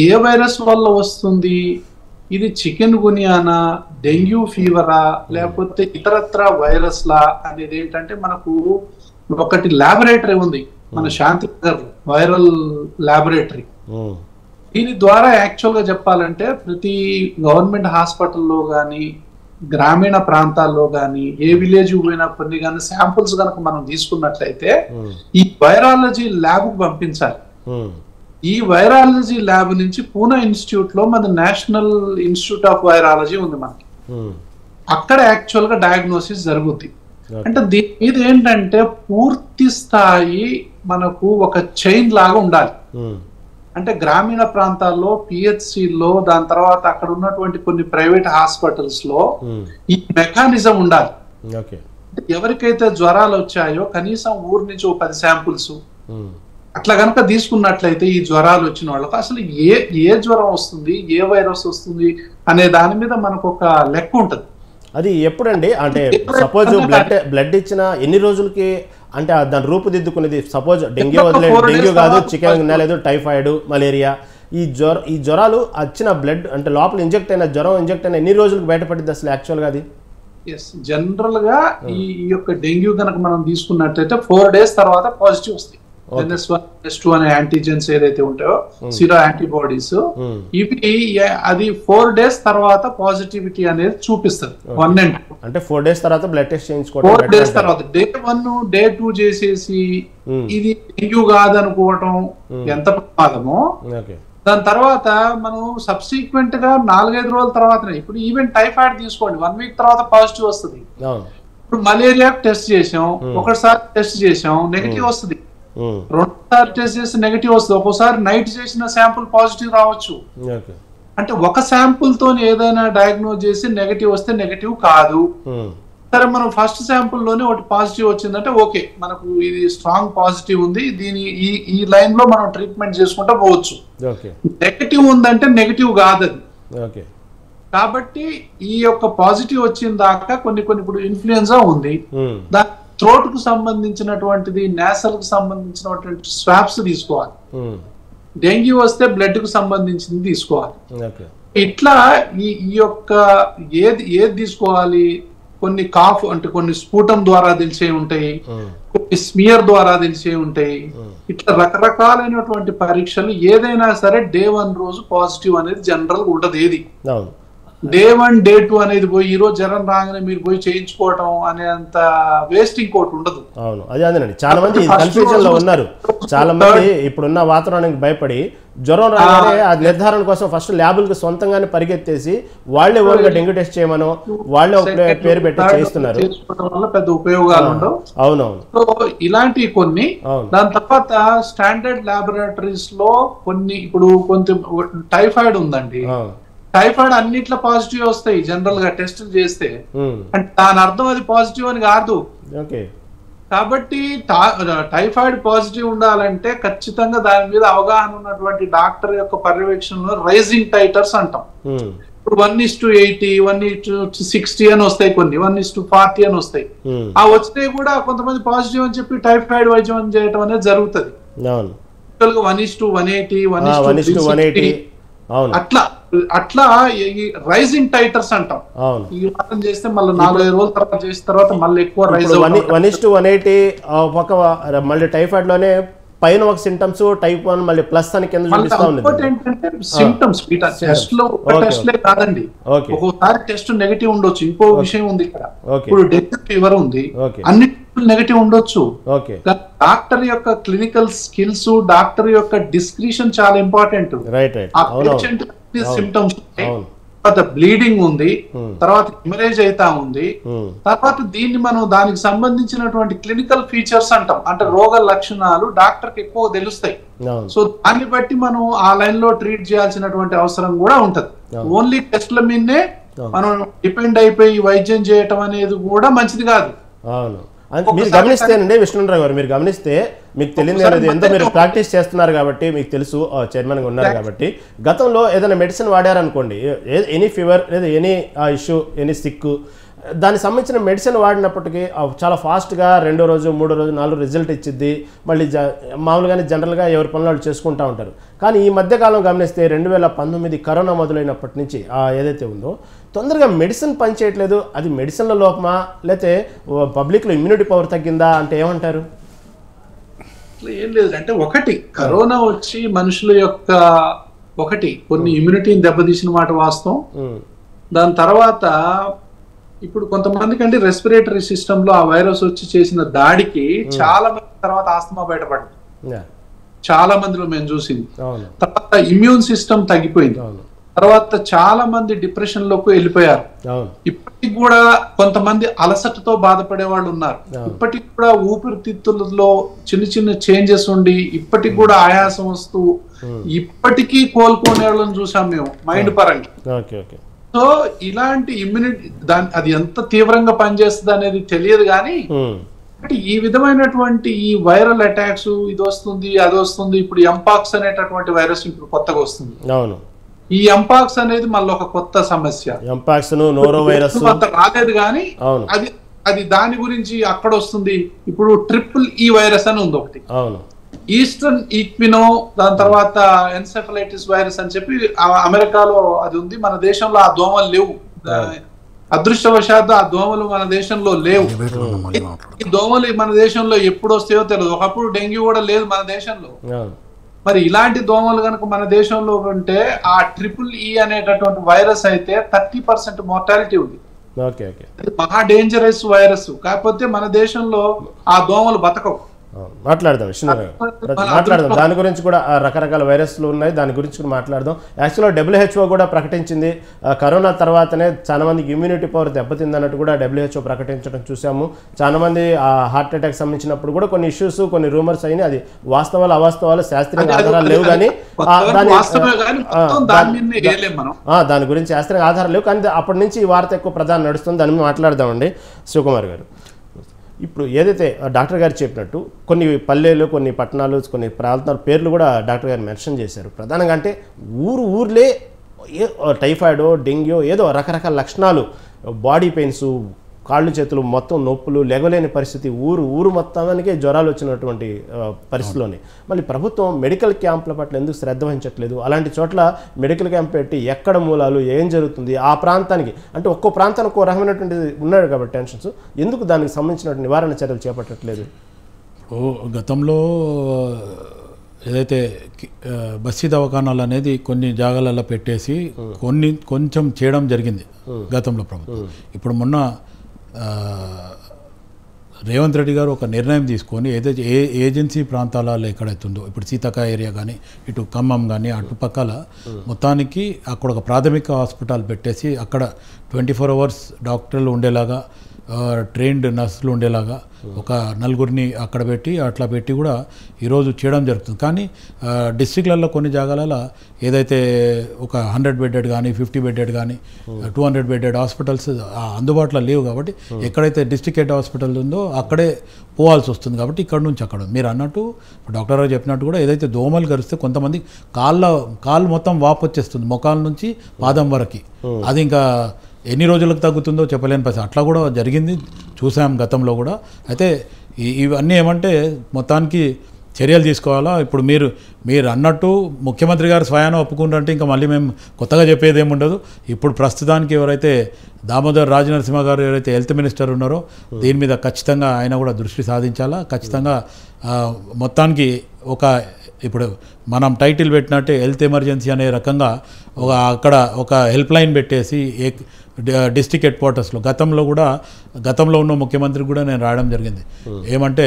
ఏ వైరస్ వల్ల వస్తుంది, ఇది చికెన్ గున్యానా, డెంగ్యూ ఫీవరా, లేకపోతే ఇతరత్ర వైరస్ లా అనేది ఏంటంటే మనకు ఒకటి ల్యాబొరేటరీ ఉంది మన శాంతినగర్ వైరల్ ల్యాబొరేటరీ. దీని ద్వారా యాక్చువల్ గా చెప్పాలంటే ప్రతి గవర్నమెంట్ హాస్పిటల్లో గానీ గ్రామీణ ప్రాంతాల్లో గానీ ఏ విలేజ్ పోయినా కొన్ని కానీ శాంపుల్స్ కనుక మనం తీసుకున్నట్లయితే ఈ వైరాలజీ ల్యాబ్ కు పంపించాలి. ఈ వైరాలజీ ల్యాబ్ నుంచి పూనా ఇన్స్టిట్యూట్ లో మన నేషనల్ ఇన్స్టిట్యూట్ ఆఫ్ వైరాలజీ ఉంది మనకి, అక్కడ యాక్చువల్ గా డయాగ్నోసిస్ జరుగుద్ది. అంటే దీని మీద ఏంటంటే పూర్తి స్థాయి మనకు ఒక చైన్ లాగా ఉండాలి. అంటే గ్రామీణ ప్రాంతాల్లో పిహెచ్సిలో, దాని తర్వాత అక్కడ ఉన్నటువంటి కొన్ని ప్రైవేట్ హాస్పిటల్స్ లో ఈ మెకానిజం ఉండాలి. ఎవరికైతే జ్వరాలు వచ్చాయో కనీసం ఊరి నుంచి 10 శాంపుల్స్ అట్లా కనుక తీసుకున్నట్లయితే ఈ జ్వరాలు వచ్చిన వాళ్ళకు అసలు ఏ జ్వరం వస్తుంది, ఏ వైరస్ వస్తుంది అనే దాని మీద మనకు ఒక లెక్క ఉంటది. అది ఎప్పుడండి? అంటే సపోజ్ బ్లడ్ ఇచ్చిన ఎన్ని రోజులకి అంటే దాని రూపుదిద్దుకునేది? సపోజ్ డెంగ్యూ వదిలేదు, డెంగ్యూ కాదు, చికెన్ లేదు, టైఫాయిడ్, మలేరియా, ఈ జ్వరాలు వచ్చిన బ్లడ్ అంటే లోపల ఇంజెక్ట్ అయిన జ్వరం ఇంజెక్ట్ అయిన ఎన్ని రోజులకు బయటపడింది అసలు యాక్చువల్గా అది? జనరల్ గా ఈ యొక్క డెంగ్యూ కనుక మనం తీసుకున్నట్లయితే 4 days తర్వాత పాజిటివ్ వస్తాయి. NS1, NS2 అనే యాంటీజెన్స్ ఏదైతే ఉంటాయో సిరో యాంటీబాడీస్, ఇవి అది 4 days తర్వాత పాజిటివిటీ అనేది చూపిస్తుంది. 1 and 2 అంటే 4 days తర్వాత బ్లడ్ టెస్ట్ చేయించుకోవడం. 4 days తర్వాత Day 1 Day 2 చేసేసి ఇది డెంగ్యూ కాదనుకోవటం ఎంత ప్రమాదమో. దాని తర్వాత మనం సబ్సిక్వెంట్ గా 4-5 రోజుల తర్వాత, ఇప్పుడు ఈవెన్ టైఫాయిడ్ తీసుకోండి 1 week తర్వాత పాజిటివ్ వస్తుంది. ఇప్పుడు మలేరియా టెస్ట్ చేసాం, ఒకసారి టెస్ట్ చేసాం నెగిటివ్ వస్తుంది, 2 సార్లు టెస్ట్ చేసి నెగిటివ్ వస్తుంది, ఒక్కోసారి నైట్ చేసిన శాంపుల్ పాజిటివ్ రావచ్చు. అంటే ఒక శాంపుల్ తో ఏదైనా డయాగ్నోజ్ చేసి నెగిటివ్ వస్తే నెగిటివ్ కాదు. సరే మనం ఫస్ట్ శాంపుల్ లోనే ఒకటి పాజిటివ్ వచ్చిందంటే ఓకే, మనకు ఇది స్ట్రాంగ్ పాజిటివ్ ఉంది, దీని ఈ లైన్ లో మనం ట్రీట్మెంట్ చేసుకుంటా పోవచ్చు. నెగిటివ్ ఉందంటే నెగిటివ్ కాదది. కాబట్టి ఈ యొక్క పాజిటివ్ వచ్చిన దాకా కొన్ని ఇప్పుడు ఇన్ఫ్లుయెన్జా ఉంది, దాని థ్రోట్ కు సంబంధించినటువంటిది, నేసల్ కు సంబంధించినటువంటి స్వాబ్స్ తీసుకోవాలి. డెంగ్యూ వస్తే బ్లడ్ కు సంబంధించింది తీసుకోవాలి. ఇట్లా ఈ యొక్క ఏది తీసుకోవాలి, కొన్ని కాఫ్ అంటే కొన్ని స్ఫూటం ద్వారా తెలిసే ఉంటాయి, కొన్ని స్మియర్ ద్వారా తెలిసే ఉంటాయి. ఇట్లా రకరకాలైనటువంటి పరీక్షలు ఏదైనా సరే Day 1 రోజు పాజిటివ్ అనేది జనరల్ గా ఉంటది. ఏది Day 1 Day 2 అనేది పోయి ఈ రోజు జ్వరం రాగానే మీరు పోయి చేయించుకోవటం అనేంత వేస్టింగ్ కోట్ ఉండదు. అవును, అదేనండి. చాలా మంది కన్ఫ్యూజన్ లో ఉన్నారు. చాలా మంది ఇప్పుడున్న వాతావరణానికి భయపడి జ్వరం రాగానే ఆ నిర్ధారణ కోసం ఫస్ట్ ల్యాబులకు సొంతంగానే పరిగెత్తేసి వాళ్ళే ఓన్గా డెంగ్యూ టెస్ట్ చేయమనో వాళ్ళే పేరు పెట్టి చేయిస్తున్నారు. పెద్ద ఉపయోగాలు ఉండవు. అవునవును. సో ఇలాంటి కొన్ని, దాని తర్వాత స్టాండర్డ్ ల్యాబొరేటరీస్ లో కొన్ని, ఇప్పుడు కొంచెం టైఫాయిడ్ ఉందండి, టైఫాయిడ్ అన్నిట్లో పాజిటివ్ వస్తాయి జనరల్ గా టెస్ట్ చేస్తే, అంటే దాని అర్థం అది పాజిటివ్ అని కాదు. కాబట్టి టైఫాయిడ్ పాజిటివ్ ఉండాలంటే ఖచ్చితంగా దాని మీద అవగాహన ఉన్నటువంటి డాక్టర్ యొక్క పర్యవేక్షణలో రైజింగ్ టైటర్స్ అంటాం. ఇప్పుడు 1:80, 1:60 అని వస్తాయి, కొన్ని 1:40 అని వస్తాయి. ఆ వచ్చినాయి కూడా కొంతమంది పాజిటివ్ అని చెప్పి టైఫాయిడ్ వైద్యం చేయడం అనేది జరుగుతుంది. 1:180, 1:180 అట్లా రైజింగ్ టైటర్స్ అంటాం. ఈ వారం చేస్తే మళ్ళీ 4-5 రోజుల తర్వాత చేసిన తర్వాత మళ్ళీ ఎక్కువ రైజ్ 1:180 పక్క మళ్ళీ టైఫాయిడ్ లోనే పైన ఒక సింటమ్స్ టైప్ 1 మళ్ళీ ప్లస్ అని కింద చూపిస్తా ఉంది. ఏంటంటే సిమ్టమ్స్ టెస్ట్ లో టెస్ట్లే కాదండి, ఒక్కోసారి టెస్ట్ నెగటివ్ ఉండొచ్చు. ఇంకో విషయం ఉంది ఇక్కడ, ఇప్పుడు డెంగ్యూ ఫీవర్ ఉంది, అన్ని నెగటివ్ ఉండొచ్చు. డాక్టర్ యొక్క క్లినికల్ స్కిల్స్, డాక్టర్ యొక్క డిస్క్రిషన్ చాలా ఇంపార్టెంట్. ఆ పేషెంట్ సిమ్టమ్స్ తర్వాత బ్లీడింగ్ ఉంది, తర్వాత హిమరేజ్ అయితా ఉంది, తర్వాత దీన్ని మనం దానికి సంబంధించినటువంటి క్లినికల్ ఫీచర్స్ అంటాం, అంటే రోగ లక్షణాలు డాక్టర్ కి ఎక్కువ తెలుస్తాయి. సో దాన్ని బట్టి మనం ఆ లైన్ లో ట్రీట్ చేయాల్సినటువంటి అవసరం కూడా ఉంటది. ఓన్లీ టెస్ట్ల మీదనే మనం డిపెండ్ అయిపోయి వైద్యం చేయటం అనేది కూడా మంచిది కాదు. మీరు గమనిస్తేనండి విష్ణురావు గారు, మీరు గమనిస్తే మీకు తెలియదు అనేది ఎంతో మీరు ప్రాక్టీస్ చేస్తున్నారు కాబట్టి మీకు తెలుసు, చైర్మన్గా ఉన్నారు కాబట్టి. గతంలో ఏదైనా మెడిసిన్ వాడారనుకోండి, ఎనీ ఫీవర్ లేదా ఎనీ ఇష్యూ, ఎనీ సిక్, దానికి సంబంధించిన మెడిసిన్ వాడినప్పటికీ చాలా ఫాస్ట్గా 2వ రోజు 3వ రోజు 4 రిజల్ట్ ఇచ్చిద్ది. మళ్ళీ మామూలుగానే జనరల్గా ఎవరి పనులు వాళ్ళు చేసుకుంటూ ఉంటారు. కానీ ఈ మధ్యకాలం గమనిస్తే 2019 కరోనా మొదలైనప్పటి నుంచి ఏదైతే ఉందో తొందరగా మెడిసిన్ పనిచేయట్లేదు. అది మెడిసిన్ల లోపమా లేకపోతే పబ్లిక్లో ఇమ్యూనిటీ పవర్ తగ్గిందా అంటే ఏమంటారు? ఏం లేదు, అంటే ఒకటి కరోనా వచ్చి మనుషుల యొక్క కొన్ని ఇమ్యూనిటీని దెబ్బతీసిన మాట వాస్తవం. దాని తర్వాత ఇప్పుడు కొంతమందికి అంటే రెస్పిరేటరీ సిస్టమ్ లో ఆ వైరస్ వచ్చి చేసిన దాడికి చాలా మంది తర్వాత ఆస్తమా బయటపడింది, చాలా మందిలో మేము చూసింది. తర్వాత ఇమ్యూన్ సిస్టమ్ తగ్గిపోయింది, తర్వాత చాలా మంది డిప్రెషన్ లోకి వెళ్ళిపోయారు. ఇప్పటికి కూడా కొంతమంది అలసటతో బాధపడే వాళ్ళు ఉన్నారు. ఇప్పటికి కూడా ఊపిరితిత్తులలో చిన్న చిన్న చేంజెస్ ఉండి ఇప్పటికి కూడా ఆయాసం వస్తూ ఇప్పటికీ కోలుకునే వాళ్ళని చూసాం మేము మైండ్ పరంగా. సో ఇలాంటి ఇమ్యూనిటీ అది ఎంత తీవ్రంగా పనిచేస్తుంది అనేది తెలియదు, కానీ ఈ విధమైనటువంటి ఈ వైరల్ అటాక్స్ ఇది వస్తుంది అది వస్తుంది. ఇప్పుడు ఎంపాక్స్ అనేటటువంటి వైరస్ ఇప్పుడు కొత్తగా వస్తుంది. ఈ ఎంపాక్స్ అనేది మళ్ళీ ఒక కొత్త సమస్య. అంత రాలేదు కానీ అది దాని గురించి అక్కడ వస్తుంది. ఇప్పుడు ట్రిపుల్ ఈ వైరస్ అని ఉంది ఒకటి, ఈస్టర్న్ ఈక్వినో, దాని తర్వాత ఎన్సెఫలైటిస్ వైరస్ అని చెప్పి అమెరికాలో అది ఉంది. మన దేశంలో ఆ దోమలు లేవు, అదృష్టవశాత్తు ఆ దోమలు మన దేశంలో లేవు. ఈ దోమలు మన దేశంలో ఎప్పుడు వస్తాయో తెలియదు. ఒకప్పుడు డెంగ్యూ కూడా లేదు మన దేశంలో. మరి ఇలాంటి దోమలు కనుక మన దేశంలో ఉంటే ఆ ట్రిపుల్ ఈ అనేటటువంటి వైరస్ అయితే 30% మోర్టాలిటీ ఉంది. మహా డేంజరస్ వైరస్. కాకపోతే మన దేశంలో ఆ దోమలు బతకవు. మాట్లాడదాం మాట్లాడదాం దాని గురించి కూడా. రకరకాల వైరస్లు ఉన్నాయి, దాని గురించి కూడా మాట్లాడదాం. యాక్చువల్గా WHO కూడా ప్రకటించింది కరోనా తర్వాతనే చాలా మందికి ఇమ్యూనిటీ పవర్ దెబ్బతింది అన్నట్టు కూడా WHO ప్రకటించడం చూసాము. చాలా మంది హార్ట్ అటాక్ సంబంధించినప్పుడు కూడా కొన్ని ఇష్యూస్, కొన్ని రూమర్స్ అయినాయి. అది వాస్తవాలు అవాస్తవాలు శాస్త్రీయ ఆధారాలు లేవు, కానీ దాని గురించి శాస్త్రీయ ఆధారాలు లేవు. కానీ అప్పటి నుంచి ఈ వార్త ఎక్కువ ప్రధానం నడుస్తుంది. దాని మీద మాట్లాడదామండి శివకుమార్ గారు. ఇప్పుడు ఏదైతే డాక్టర్ గారు చెప్పినట్టు కొన్ని పల్లెలు, కొన్ని పట్టణాలు, కొన్ని ప్రాంతాల పేర్లు కూడా డాక్టర్ గారు మెన్షన్ చేశారు. ప్రధానంగా అంటే ఊర్లే టైఫాయిడ్, డెంగ్యూ, ఏదో రకరకాల లక్షణాలు, బాడీ పెయిన్స్, కాళ్ళు చేతులు మొత్తం నొప్పులు, లెగలేని పరిస్థితి, ఊరు మొత్తానికే జ్వరాలు వచ్చినటువంటి పరిస్థితిలోనే మళ్ళీ ప్రభుత్వం మెడికల్ క్యాంపుల పట్ల ఎందుకు శ్రద్ధ వహించట్లేదు? అలాంటి చోట్ల మెడికల్ క్యాంప్ పెట్టి ఎక్కడ మూలాలు, ఏం జరుగుతుంది ఆ ప్రాంతానికి, అంటే ఒక్కో ప్రాంతానికి ఒక్కో రకమైనటువంటి ఉన్నాడు కాబట్టి టెన్షన్స్, ఎందుకు దానికి సంబంధించిన నివారణ చర్యలు చేపట్టట్లేదు? గతంలో ఏదైతే బస్తీ దవాఖానాలు అనేది కొన్ని జాగాలలో పెట్టేసి కొంచెం చేయడం జరిగింది గతంలో ప్రభుత్వం. ఇప్పుడు మొన్న రేవంత్ రెడ్డి గారు ఒక నిర్ణయం తీసుకొని ఏదైతే ఏజెన్సీ ప్రాంతాలలో ఎక్కడైతుందో, ఇప్పుడు సీతక్క ఏరియా కానీ, ఇటు ఖమ్మం కానీ, అటుపక్కల మొత్తానికి అక్కడ ఒక ప్రాథమిక హాస్పిటల్ పెట్టేసి అక్కడ 24 hours డాక్టర్లు ఉండేలాగా, ట్రైన్డ్ నర్సులు ఉండేలాగా ఒక 4 అక్కడ పెట్టి అట్లా పెట్టి కూడా ఈరోజు చేయడం జరుగుతుంది. కానీ డిస్ట్రిక్ట్లలో కొన్ని జాగాలలో ఏదైతే ఒక 100 bedded కానీ, 50 bedded కానీ, 200 bedded హాస్పిటల్స్ అందుబాటులో లేవు. కాబట్టి ఎక్కడైతే డిస్ట్రిక్ట్ హెడ్ హాస్పిటల్ ఉందో అక్కడే పోవాల్సి వస్తుంది. కాబట్టి ఇక్కడ నుంచి అక్కడ మీరు అన్నట్టు డాక్టర్ గారు చెప్పినట్టు కూడా ఏదైతే దోమలు కరిస్తే కొంతమంది కాళ్ళు మొత్తం వాపు వచ్చేస్తుంది, మొఖాల నుంచి పాదం వరకు. అది ఇంకా ఎన్ని రోజులకు తగ్గుతుందో చెప్పలేని పరిస్థితి. అట్లా కూడా జరిగింది, చూసాం గతంలో కూడా. అయితే ఇవన్నీ ఏమంటే మొత్తానికి చర్యలు తీసుకోవాలా. ఇప్పుడు మీరు అన్నట్టు ముఖ్యమంత్రి గారు స్వయాన ఒప్పుకుంటారంటే ఇంకా మళ్ళీ మేము కొత్తగా చెప్పేది ఏముండదు. ఇప్పుడు ప్రస్తుతానికి ఎవరైతే దామోదర్ రాజనరసింహ గారు ఎవరైతే హెల్త్ మినిస్టర్ ఉన్నారో దీని మీద ఖచ్చితంగా ఆయన కూడా దృష్టి సాధించాలా. ఖచ్చితంగా మొత్తానికి ఒక ఇప్పుడు మనం టైటిల్ పెట్టినట్టే హెల్త్ ఎమర్జెన్సీ అనే రకంగా అక్కడ ఒక హెల్ప్ లైన్ పెట్టేసి డిస్ట్రిక్ట్ హెడ్ క్వార్టర్స్లో గతంలో ఉన్న ముఖ్యమంత్రికి కూడా నేను రాయడం జరిగింది. ఏమంటే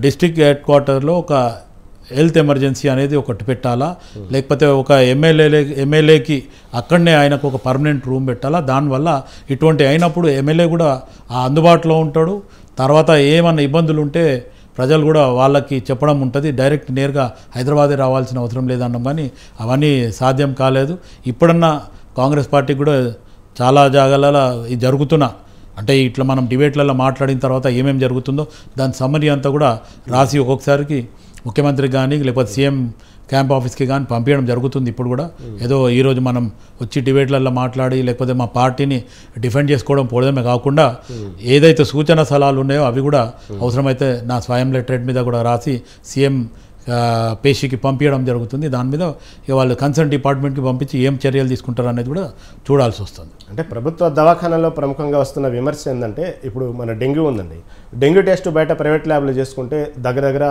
డిస్ట్రిక్ట్ హెడ్ క్వార్టర్లో ఒక హెల్త్ ఎమర్జెన్సీ అనేది ఒకటి పెట్టాలా, లేకపోతే ఒక ఎమ్మెల్యేకి అక్కడనే ఆయనకు ఒక పర్మనెంట్ రూమ్ పెట్టాలా. దానివల్ల ఇటువంటి అయినప్పుడు ఎమ్మెల్యే కూడా అందుబాటులో ఉంటాడు. తర్వాత ఏమన్నా ఇబ్బందులు ఉంటే ప్రజలు కూడా వాళ్ళకి చెప్పడం ఉంటుంది. డైరెక్ట్ నేరుగా హైదరాబాదే రావాల్సిన అవసరం లేదన్నాం, కానీ అవన్నీ సాధ్యం కాలేదు. ఇప్పుడన్నా కాంగ్రెస్ పార్టీ కూడా చాలా జాగాలలో ఇది జరుగుతున్నా, అంటే ఇట్లా మనం డిబేట్లలో మాట్లాడిన తర్వాత ఏమేమి జరుగుతుందో దాని సమ్మరీ అంతా కూడా రాసి ఒక్కొక్కసారికి ముఖ్యమంత్రికి కానీ లేకపోతే సీఎం క్యాంప్ ఆఫీస్కి కానీ పంపించడం జరుగుతుంది. ఇప్పుడు కూడా ఏదో ఈరోజు మనం వచ్చి డిబేట్లలో మాట్లాడి లేకపోతే మా పార్టీని డిఫెండ్ చేసుకోవడం పోవడమే కాకుండా ఏదైతే సూచన సలహాలు ఉన్నాయో అవి కూడా అవసరమైతే నా స్వయం లెటరేట్ మీద కూడా రాసి సీఎం పేషీకి పంపించడం జరుగుతుంది. దాని మీద ఇక వాళ్ళు కన్సర్న్ డిపార్ట్మెంట్కి పంపించి ఏం చర్యలు తీసుకుంటారు అనేది కూడా చూడాల్సి వస్తుంది. అంటే ప్రభుత్వ దవాఖానాలో ప్రముఖంగా వస్తున్న విమర్శ ఏంటంటే, ఇప్పుడు మన డెంగ్యూ ఉందండి, డెంగ్యూ టెస్ట్ బయట ప్రైవేట్ ల్యాబ్లో చేసుకుంటే దగ్గర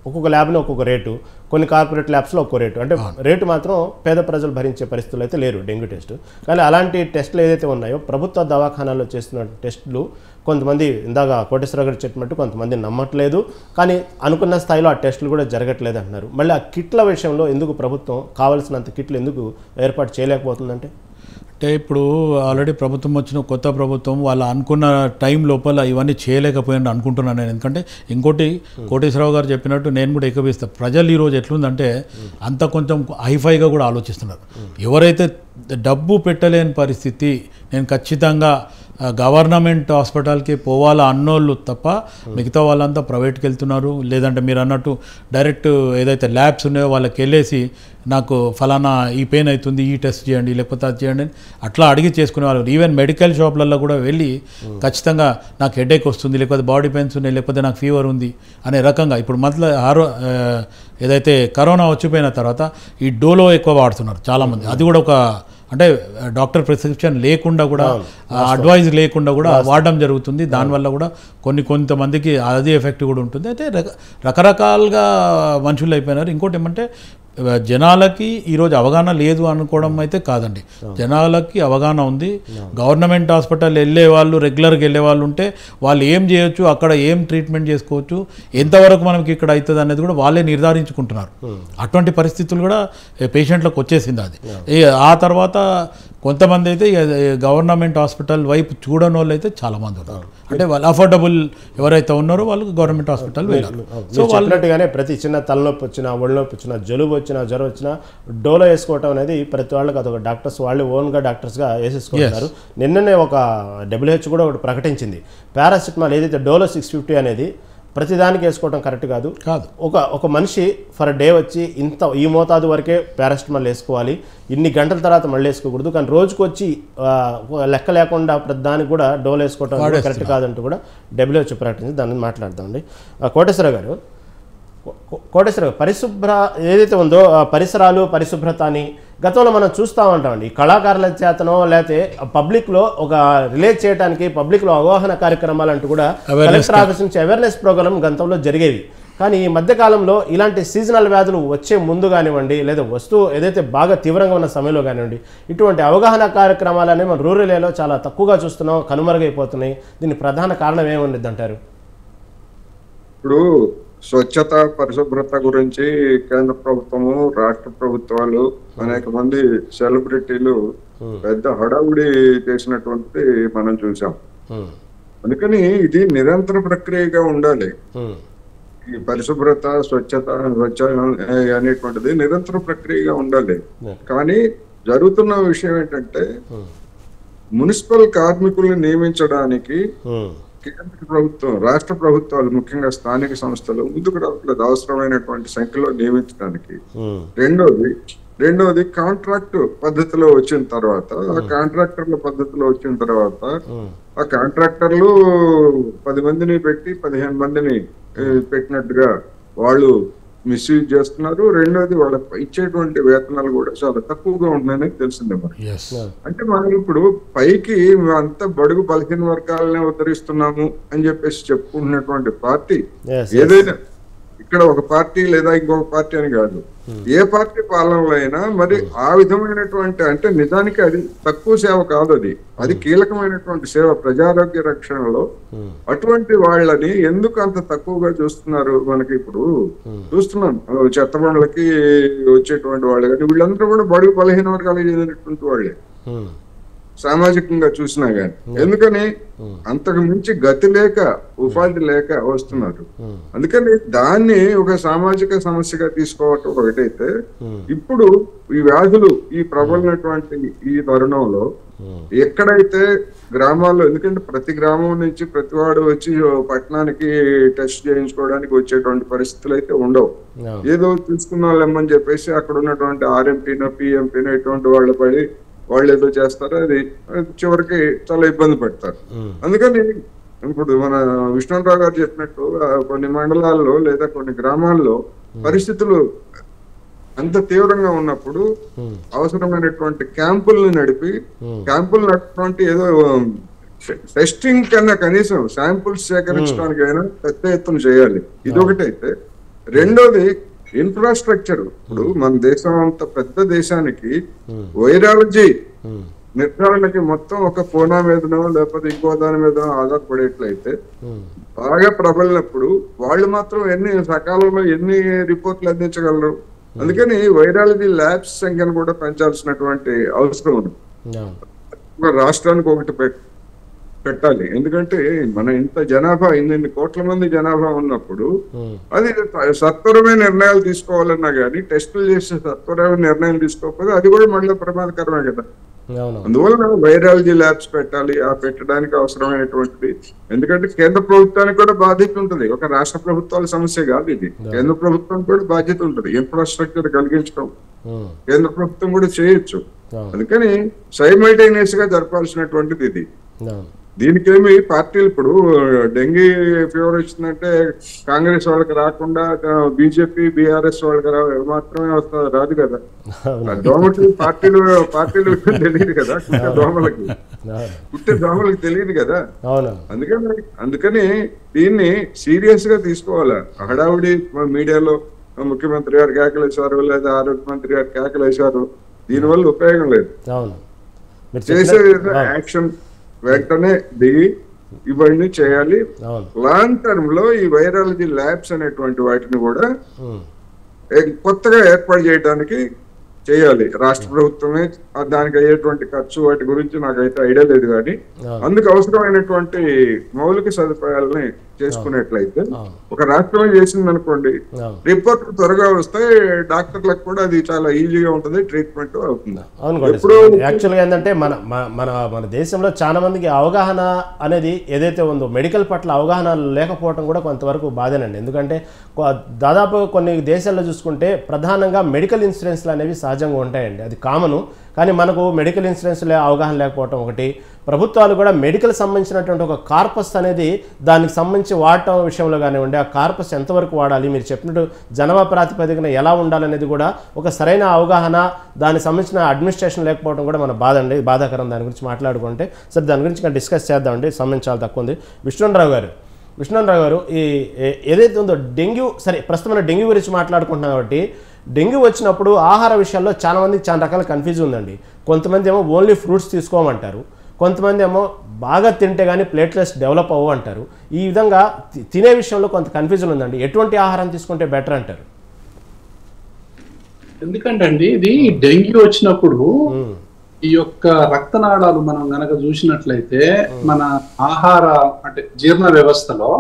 ఒక్కొక్క ల్యాబ్ని ఒక్కొక్క రేటు, కొన్ని కార్పొరేట్ ల్యాబ్స్లో ఒక్కో రేటు, అంటే రేటు మాత్రం పేద ప్రజలు భరించే పరిస్థితులు అయితే లేరు డెంగ్యూ టెస్ట్. కానీ అలాంటి టెస్టులు ఏదైతే ఉన్నాయో ప్రభుత్వ దవాఖానాల్లో చేస్తున్న టెస్టులు కొంతమంది ఇందాక కోటేశ్వర గారు చెప్పినట్టు కొంతమంది నమ్మట్లేదు, కానీ అనుకున్న స్థాయిలో ఆ టెస్టులు కూడా జరగట్లేదు అంటున్నారు. మళ్ళీ ఆ కిట్ల విషయంలో ఎందుకు ప్రభుత్వం కావాల్సినంత కిట్లు ఎందుకు ఏర్పాటు చేయలేకపోతుందంటే, అంటే ఇప్పుడు ఆల్రెడీ ప్రభుత్వం వచ్చిన కొత్త ప్రభుత్వం వాళ్ళు అనుకున్న టైం లోపల ఇవన్నీ చేయలేకపోయాను అనుకుంటున్నాను నేను. ఎందుకంటే ఇంకోటి కోటేశ్వరరావు గారు చెప్పినట్టు నేను కూడా ఏకీపిస్తాను. ప్రజలు ఈరోజు ఎట్లుందంటే అంత కొంచెం హైఫైగా కూడా ఆలోచిస్తున్నారు. ఎవరైతే డబ్బు పెట్టలేని పరిస్థితి, నేను ఖచ్చితంగా గవర్నమెంట్ హాస్పిటల్కి పోవాలా అన్నోళ్ళు తప్ప మిగతా వాళ్ళంతా ప్రైవేట్కి వెళ్తున్నారు. లేదంటే మీరు అన్నట్టు డైరెక్ట్ ఏదైతే ల్యాబ్స్ ఉన్నాయో వాళ్ళకి వెళ్ళేసి నాకు ఫలానా ఈ పెయిన్ అవుతుంది, ఈ టెస్ట్ చేయండి లేకపోతే అది చేయండి అని అట్లా అడిగి చేసుకునే వాళ్ళు. ఈవెన్ మెడికల్ షాప్లలో కూడా వెళ్ళి ఖచ్చితంగా నాకు హెడేక్ వస్తుంది, లేకపోతే బాడీ పెయిన్స్ ఉన్నాయి, లేకపోతే నాకు ఫీవర్ ఉంది అనే రకంగా. ఇప్పుడు ఏదైతే కరోనా వచ్చిపోయిన తర్వాత ఈ డోలో ఎక్కువ వాడుతున్నారు చాలామంది. అది కూడా ఒక అంటే డాక్టర్ ప్రిస్క్రిప్షన్ లేకుండా కూడా అడ్వైజ్ లేకుండా కూడా వాడడం జరుగుతుంది. దానివల్ల కూడా కొంతమందికి అది ఎఫెక్ట్ కూడా ఉంటుంది. అయితే రకరకాలుగా మనుషులు అయిపోయినారు. ఇంకోటి ఏమంటే జనాలకి ఈరోజు అవగాహన లేదు అనుకోవడం అయితే కాదండి, జనాలకి అవగాహన ఉంది. గవర్నమెంట్ హాస్పిటల్ వెళ్ళే వాళ్ళు, రెగ్యులర్గా వెళ్ళే వాళ్ళు ఉంటే వాళ్ళు ఏం చేయొచ్చు, అక్కడ ఏం ట్రీట్మెంట్ చేసుకోవచ్చు, ఎంతవరకు మనకి ఇక్కడ అవుతుంది అనేది కూడా వాళ్ళే నిర్ధారించుకుంటున్నారు. అటువంటి పరిస్థితులు కూడా పేషెంట్లకు వచ్చేసింది. అది ఆ తర్వాత కొంతమంది అయితే గవర్నమెంట్ హాస్పిటల్ వైపు చూడని వాళ్ళు అయితే చాలామంది ఉన్నారు. అంటే వాళ్ళు అఫోర్డబుల్ ఎవరైతే ఉన్నారో వాళ్ళు గవర్నమెంట్ హాస్పిటల్ వెళ్ళారు. సో చెప్పినట్టుగానే ప్రతి చిన్న తలనొప్పి వచ్చినా, ఒళ్ళనొప్పి వచ్చినా, జలుబు వచ్చినా, జ్వరం వచ్చినా డోలో వేసుకోవటం అనేది ప్రతి వాళ్ళకి అదొక డాక్టర్స్ వాళ్ళు ఓన్గా డాక్టర్స్గా వేసేసుకుంటున్నారు. నిన్ననే ఒక WHO కూడా ఒకటి ప్రకటించింది, పారాసిటమాల్ ఏదైతే డోలో 650 అనేది ప్రతిదానికి వేసుకోవడం కరెక్ట్ కాదు. ఒక మనిషి ఫర్ డే వచ్చి ఈ మోతాదు వరకే పారాసిటమాల్ వేసుకోవాలి, ఇన్ని గంటల తర్వాత మళ్ళీ వేసుకోకూడదు. కానీ రోజుకు వచ్చి లెక్క లేకుండా ప్రతిదానికి కూడా డోలు వేసుకోవడం కరెక్ట్ కాదంటూ కూడా WHO ప్రకటించింది. దాని మీద మాట్లాడదామండి. కోటేశ్వర గారు, ఏదైతే ఉందో పరిసరాలు, పరిశుభ్రత అని గతంలో మనం చూస్తూ ఉంటామండి. కళాకారుల చేతనో లేకపోతే పబ్లిక్లో ఒక రిలేట్ చేయడానికి పబ్లిక్లో అవగాహన కార్యక్రమాలు అంటూ కూడా కలెక్టర్ ఆఫీస్ నుంచి అవేర్నెస్ ప్రోగ్రాం గతంలో జరిగేవి. కానీ ఈ మధ్యకాలంలో ఇలాంటి సీజనల్ వ్యాధులు వచ్చే ముందు కానివ్వండి, లేదా ఏదైతే బాగా తీవ్రంగా ఉన్న సమయంలో కానివ్వండి, ఇటువంటి అవగాహన కార్యక్రమాలు అనేవి మన రూరల్ ఏరియాలో చాలా తక్కువగా చూస్తున్నాం, కనుమరుగైపోతున్నాయి. దీని ప్రధాన కారణం ఏముండిద్ది అంటారు? ఇప్పుడు స్వచ్ఛత, పరిశుభ్రత గురించి కేంద్ర ప్రభుత్వము, రాష్ట్ర ప్రభుత్వాలు, అనేక మంది సెలబ్రిటీలు పెద్ద హడావుడి చేసినటువంటి మనం చూసాం. అందుకని ఇది నిరంతర ప్రక్రియగా ఉండాలి. ఈ పరిశుభ్రత, స్వచ్ఛత అనేటువంటిది నిరంతర ప్రక్రియగా ఉండాలి. కానీ జరుగుతున్న విషయం ఏంటంటే మున్సిపల్ కార్మికుల్ని నియమించడానికి కేంద్ర ప్రభుత్వం, రాష్ట్ర ప్రభుత్వాలు, ముఖ్యంగా స్థానిక సంస్థలు ముందుకు రావట్లేదు అవసరమైనటువంటి సంఖ్యలో నియమించడానికి. రెండోది కాంట్రాక్ట్ పద్ధతిలో వచ్చిన తర్వాత, ఆ కాంట్రాక్టర్ల పద్ధతిలో వచ్చిన తర్వాత ఆ కాంట్రాక్టర్లు 10 మందిని పెట్టి 15 మందిని పెట్టినట్టుగా వాళ్ళు మిస్యూజ్ చేస్తున్నారు. రెండోది వాళ్ళకి ఇచ్చేటువంటి వేతనాలు కూడా చాలా తక్కువగా ఉంటుందని తెలిసిందే మరి. అంటే మనం ఇప్పుడు పైకి అంతా బడుగు బలహీన వర్గాలనే ఉద్ధరిస్తున్నాము అని చెప్పేసి చెప్పుకుంటున్నటువంటి పార్టీ ఏదైనా ఇక్కడ ఒక పార్టీ లేదా ఇంకొక పార్టీ అని కాదు, ఏ పార్టీ పాలనలో అయినా మరి ఆ విధమైనటువంటి, అంటే నిజానికి అది తక్కువ సేవ కాదు, అది కీలకమైనటువంటి సేవ ప్రజారోగ్య రక్షణలో. అటువంటి వాళ్ళని ఎందుకు అంత తక్కువగా చూస్తున్నారు? మనకి ఇప్పుడు చూస్తున్నాం చెత్తబండ్లకి వచ్చేటువంటి వాళ్ళు కానీ వీళ్ళందరూ కూడా బడుగు బలహీన వర్గాలకు చెందినటువంటి వాళ్ళే సామాజికంగా చూసినా గాని. ఎందుకని? అంతకు మించి గతి లేక, ఉపాధి లేక వస్తున్నారు. అందుకని దాన్ని ఒక సామాజిక సమస్యగా తీసుకోవటం ఒకటైతే, ఇప్పుడు ఈ వ్యాధులు ఈ ప్రబలినటువంటి ఈ తరుణంలో ఎక్కడైతే గ్రామాల్లో, ఎందుకంటే ప్రతి గ్రామం నుంచి ప్రతి వాడు వచ్చి పట్టణానికి టెస్ట్ చేయించుకోవడానికి వచ్చేటువంటి పరిస్థితులు అయితే ఉండవు. ఏదో తీసుకున్న వాళ్ళమ్మని చెప్పేసి అక్కడ ఉన్నటువంటి ఆర్ఎంపీనో పిఎంపీనో ఇటువంటి వాళ్ళ పడి వాళ్ళు ఏదో చేస్తారు, అది చివరికి చాలా ఇబ్బంది పడతారు. అందుకని ఇప్పుడు మన విష్ణురావు గారు చెప్పినట్టు కొన్ని మండలాల్లో లేదా కొన్ని గ్రామాల్లో పరిస్థితులు అంత తీవ్రంగా ఉన్నప్పుడు అవసరమైనటువంటి క్యాంపులను నడిపి, క్యాంపులు నడిపినటువంటి ఏదో టెస్టింగ్ కన్నా కనీసం శాంపుల్స్ సేకరించడానికి అయినా పెద్ద ఎత్తున చేయాలి. ఇదొకటైతే. రెండోది ఇన్ఫ్రాస్ట్రక్చర్. ఇప్పుడు మన దేశం అంత పెద్ద దేశానికి వైరాలజీ నిర్ధారణకి మొత్తం ఒక పూనా మీదనో లేకపోతే ఇంకో దాని మీదనో ఆధారపడేట్లయితే బాగా ప్రబలినప్పుడు వాళ్ళు మాత్రం ఎన్ని సకాలంలో ఎన్ని రిపోర్ట్లు అందించగలరు? అందుకని వైరాలజీ ల్యాబ్స్ సంఖ్యను కూడా పెంచాల్సినటువంటి అవసరం ఉంది. ఒక రాష్ట్రానికి ఒకటి పెట్టాలి. ఎందుకంటే మన ఇంత జనాభా, ఇన్ని కోట్ల మంది జనాభా ఉన్నప్పుడు అది సత్వరమైన నిర్ణయాలు తీసుకోవాలన్నా గానీ టెస్టులు చేసి సత్వరమైన నిర్ణయాలు తీసుకోకపోతే అది కూడా మళ్ళీ ప్రమాదకరమే కదా. అందువల్ల వైరాలజీ ల్యాబ్స్ పెట్టాలి. ఆ పెట్టడానికి అవసరమైనటువంటిది, ఎందుకంటే కేంద్ర ప్రభుత్వానికి కూడా బాధ్యత ఉంటుంది. ఒక రాష్ట్ర ప్రభుత్వాల సమస్య కాదు ఇది, కేంద్ర ప్రభుత్వానికి కూడా బాధ్యత ఉంటుంది. ఇన్ఫ్రాస్ట్రక్చర్ కలిగించడం కేంద్ర ప్రభుత్వం కూడా చేయొచ్చు. అందుకని సైమల్టేనియస్ గా జరపాల్సినటువంటిది ఇది. దీనికేమి పార్టీలు, ఇప్పుడు డెంగీ ఫీవర్ వచ్చిందంటే కాంగ్రెస్ వాళ్ళకి రాకుండా బీజేపీ బీఆర్ఎస్ వాళ్ళకి మాత్రమే రాదు కదా. దోమకి పార్టీలు తెలియదు కదా, పుట్టే దోమలకి తెలియదు కదా. అందుకని దీన్ని సీరియస్ గా తీసుకోవాలి. హడావుడి మీడియాలో ముఖ్యమంత్రి గారు కేకలేశారు లేదా ఆరోగ్య మంత్రి గారు కేకలేశారు, దీనివల్ల ఉపయోగం లేదు. చేసే యాక్షన్ వెంటనే దిగి ఇవన్నీ చేయాలి. లాంగ్ టర్మ్ లో ఈ వైరాలజీ ల్యాబ్స్ అనేటువంటి వాటిని కూడా కొత్తగా ఏర్పాటు చేయడానికి చేయాలి. రాష్ట్ర ప్రభుత్వమే దానికి అయ్యేటువంటి ఖర్చు వాటి గురించి నాకైతే ఐడియా లేదు, కానీ అందుకు అవసరమైనటువంటి మౌలిక సదుపాయాలని చేసుకున్నట్లయితే ఒక రాష్ట్రమే చేసింది అనుకోండి, రిపోర్ట్ త్వరగా వస్తే డాక్టర్లకు కూడా అది చాలా ఈజీగా ఉంటుంది, ట్రీట్మెంట్ అవుతుంది. ఇప్పుడు యాక్చువల్గా ఏంటంటే మన దేశంలో చాలా మందికి అవగాహన అనేది ఏదైతే ఉందో మెడికల్ పట్ల అవగాహన లేకపోవడం కూడా కొంతవరకు బాధేనండి. ఎందుకంటే దాదాపు కొన్ని దేశాల్లో చూసుకుంటే ప్రధానంగా మెడికల్ ఇన్సూరెన్స్లు అనేవి సహజంగా ఉంటాయండి, అది కామను. కానీ మనకు మెడికల్ ఇన్సూరెన్స్ అవగాహన లేకపోవడం ఒకటి, ప్రభుత్వాలు కూడా మెడికల్ సంబంధించినటువంటి ఒక కార్పస్ అనేది దానికి సంబంధించి వాడటం విషయంలో కానివ్వండి, ఆ కార్పస్ ఎంతవరకు వాడాలి, మీరు చెప్పినట్టు జనాభా ప్రాతిపదికన ఎలా ఉండాలనేది కూడా ఒక సరైన అవగాహన, దానికి సంబంధించిన అడ్మినిస్ట్రేషన్ లేకపోవడం కూడా మన బాధ అండి, బాధాకరం. దాని గురించి మాట్లాడుకుంటే సరే దాని గురించి ఇంకా డిస్కస్ చేద్దామండి, సమయం చాలా తక్కువ ఉంది. విష్ణురావు గారు ఈ ఏదైతే ఉందో డెంగ్యూ, సరే ప్రస్తుతం మనం డెంగ్యూ గురించి మాట్లాడుకుంటున్నాం కాబట్టి డెంగ్యూ వచ్చినప్పుడు ఆహార విషయాల్లో చాలా మందికి చాలా రకాల కన్ఫ్యూజ్ ఉందండి. కొంతమంది ఏమో ఓన్లీ ఫ్రూట్స్ తీసుకోమంటారు, కొంతమంది ఏమో బాగా తింటే కానీ ప్లేట్లెట్స్ డెవలప్ అవ్వ అంటారు. ఈ విధంగా తినే విషయంలో కొంత కన్ఫ్యూజన్ ఉందండి. ఎటువంటి ఆహారం తీసుకుంటే బెటర్ అంటారు? ఎందుకంటే అండి ఇది డెంగ్యూ వచ్చినప్పుడు ఈ యొక్క రక్తనాళాలు మనం గనక చూసినట్లయితే మన ఆహార అంటే జీర్ణ వ్యవస్థలో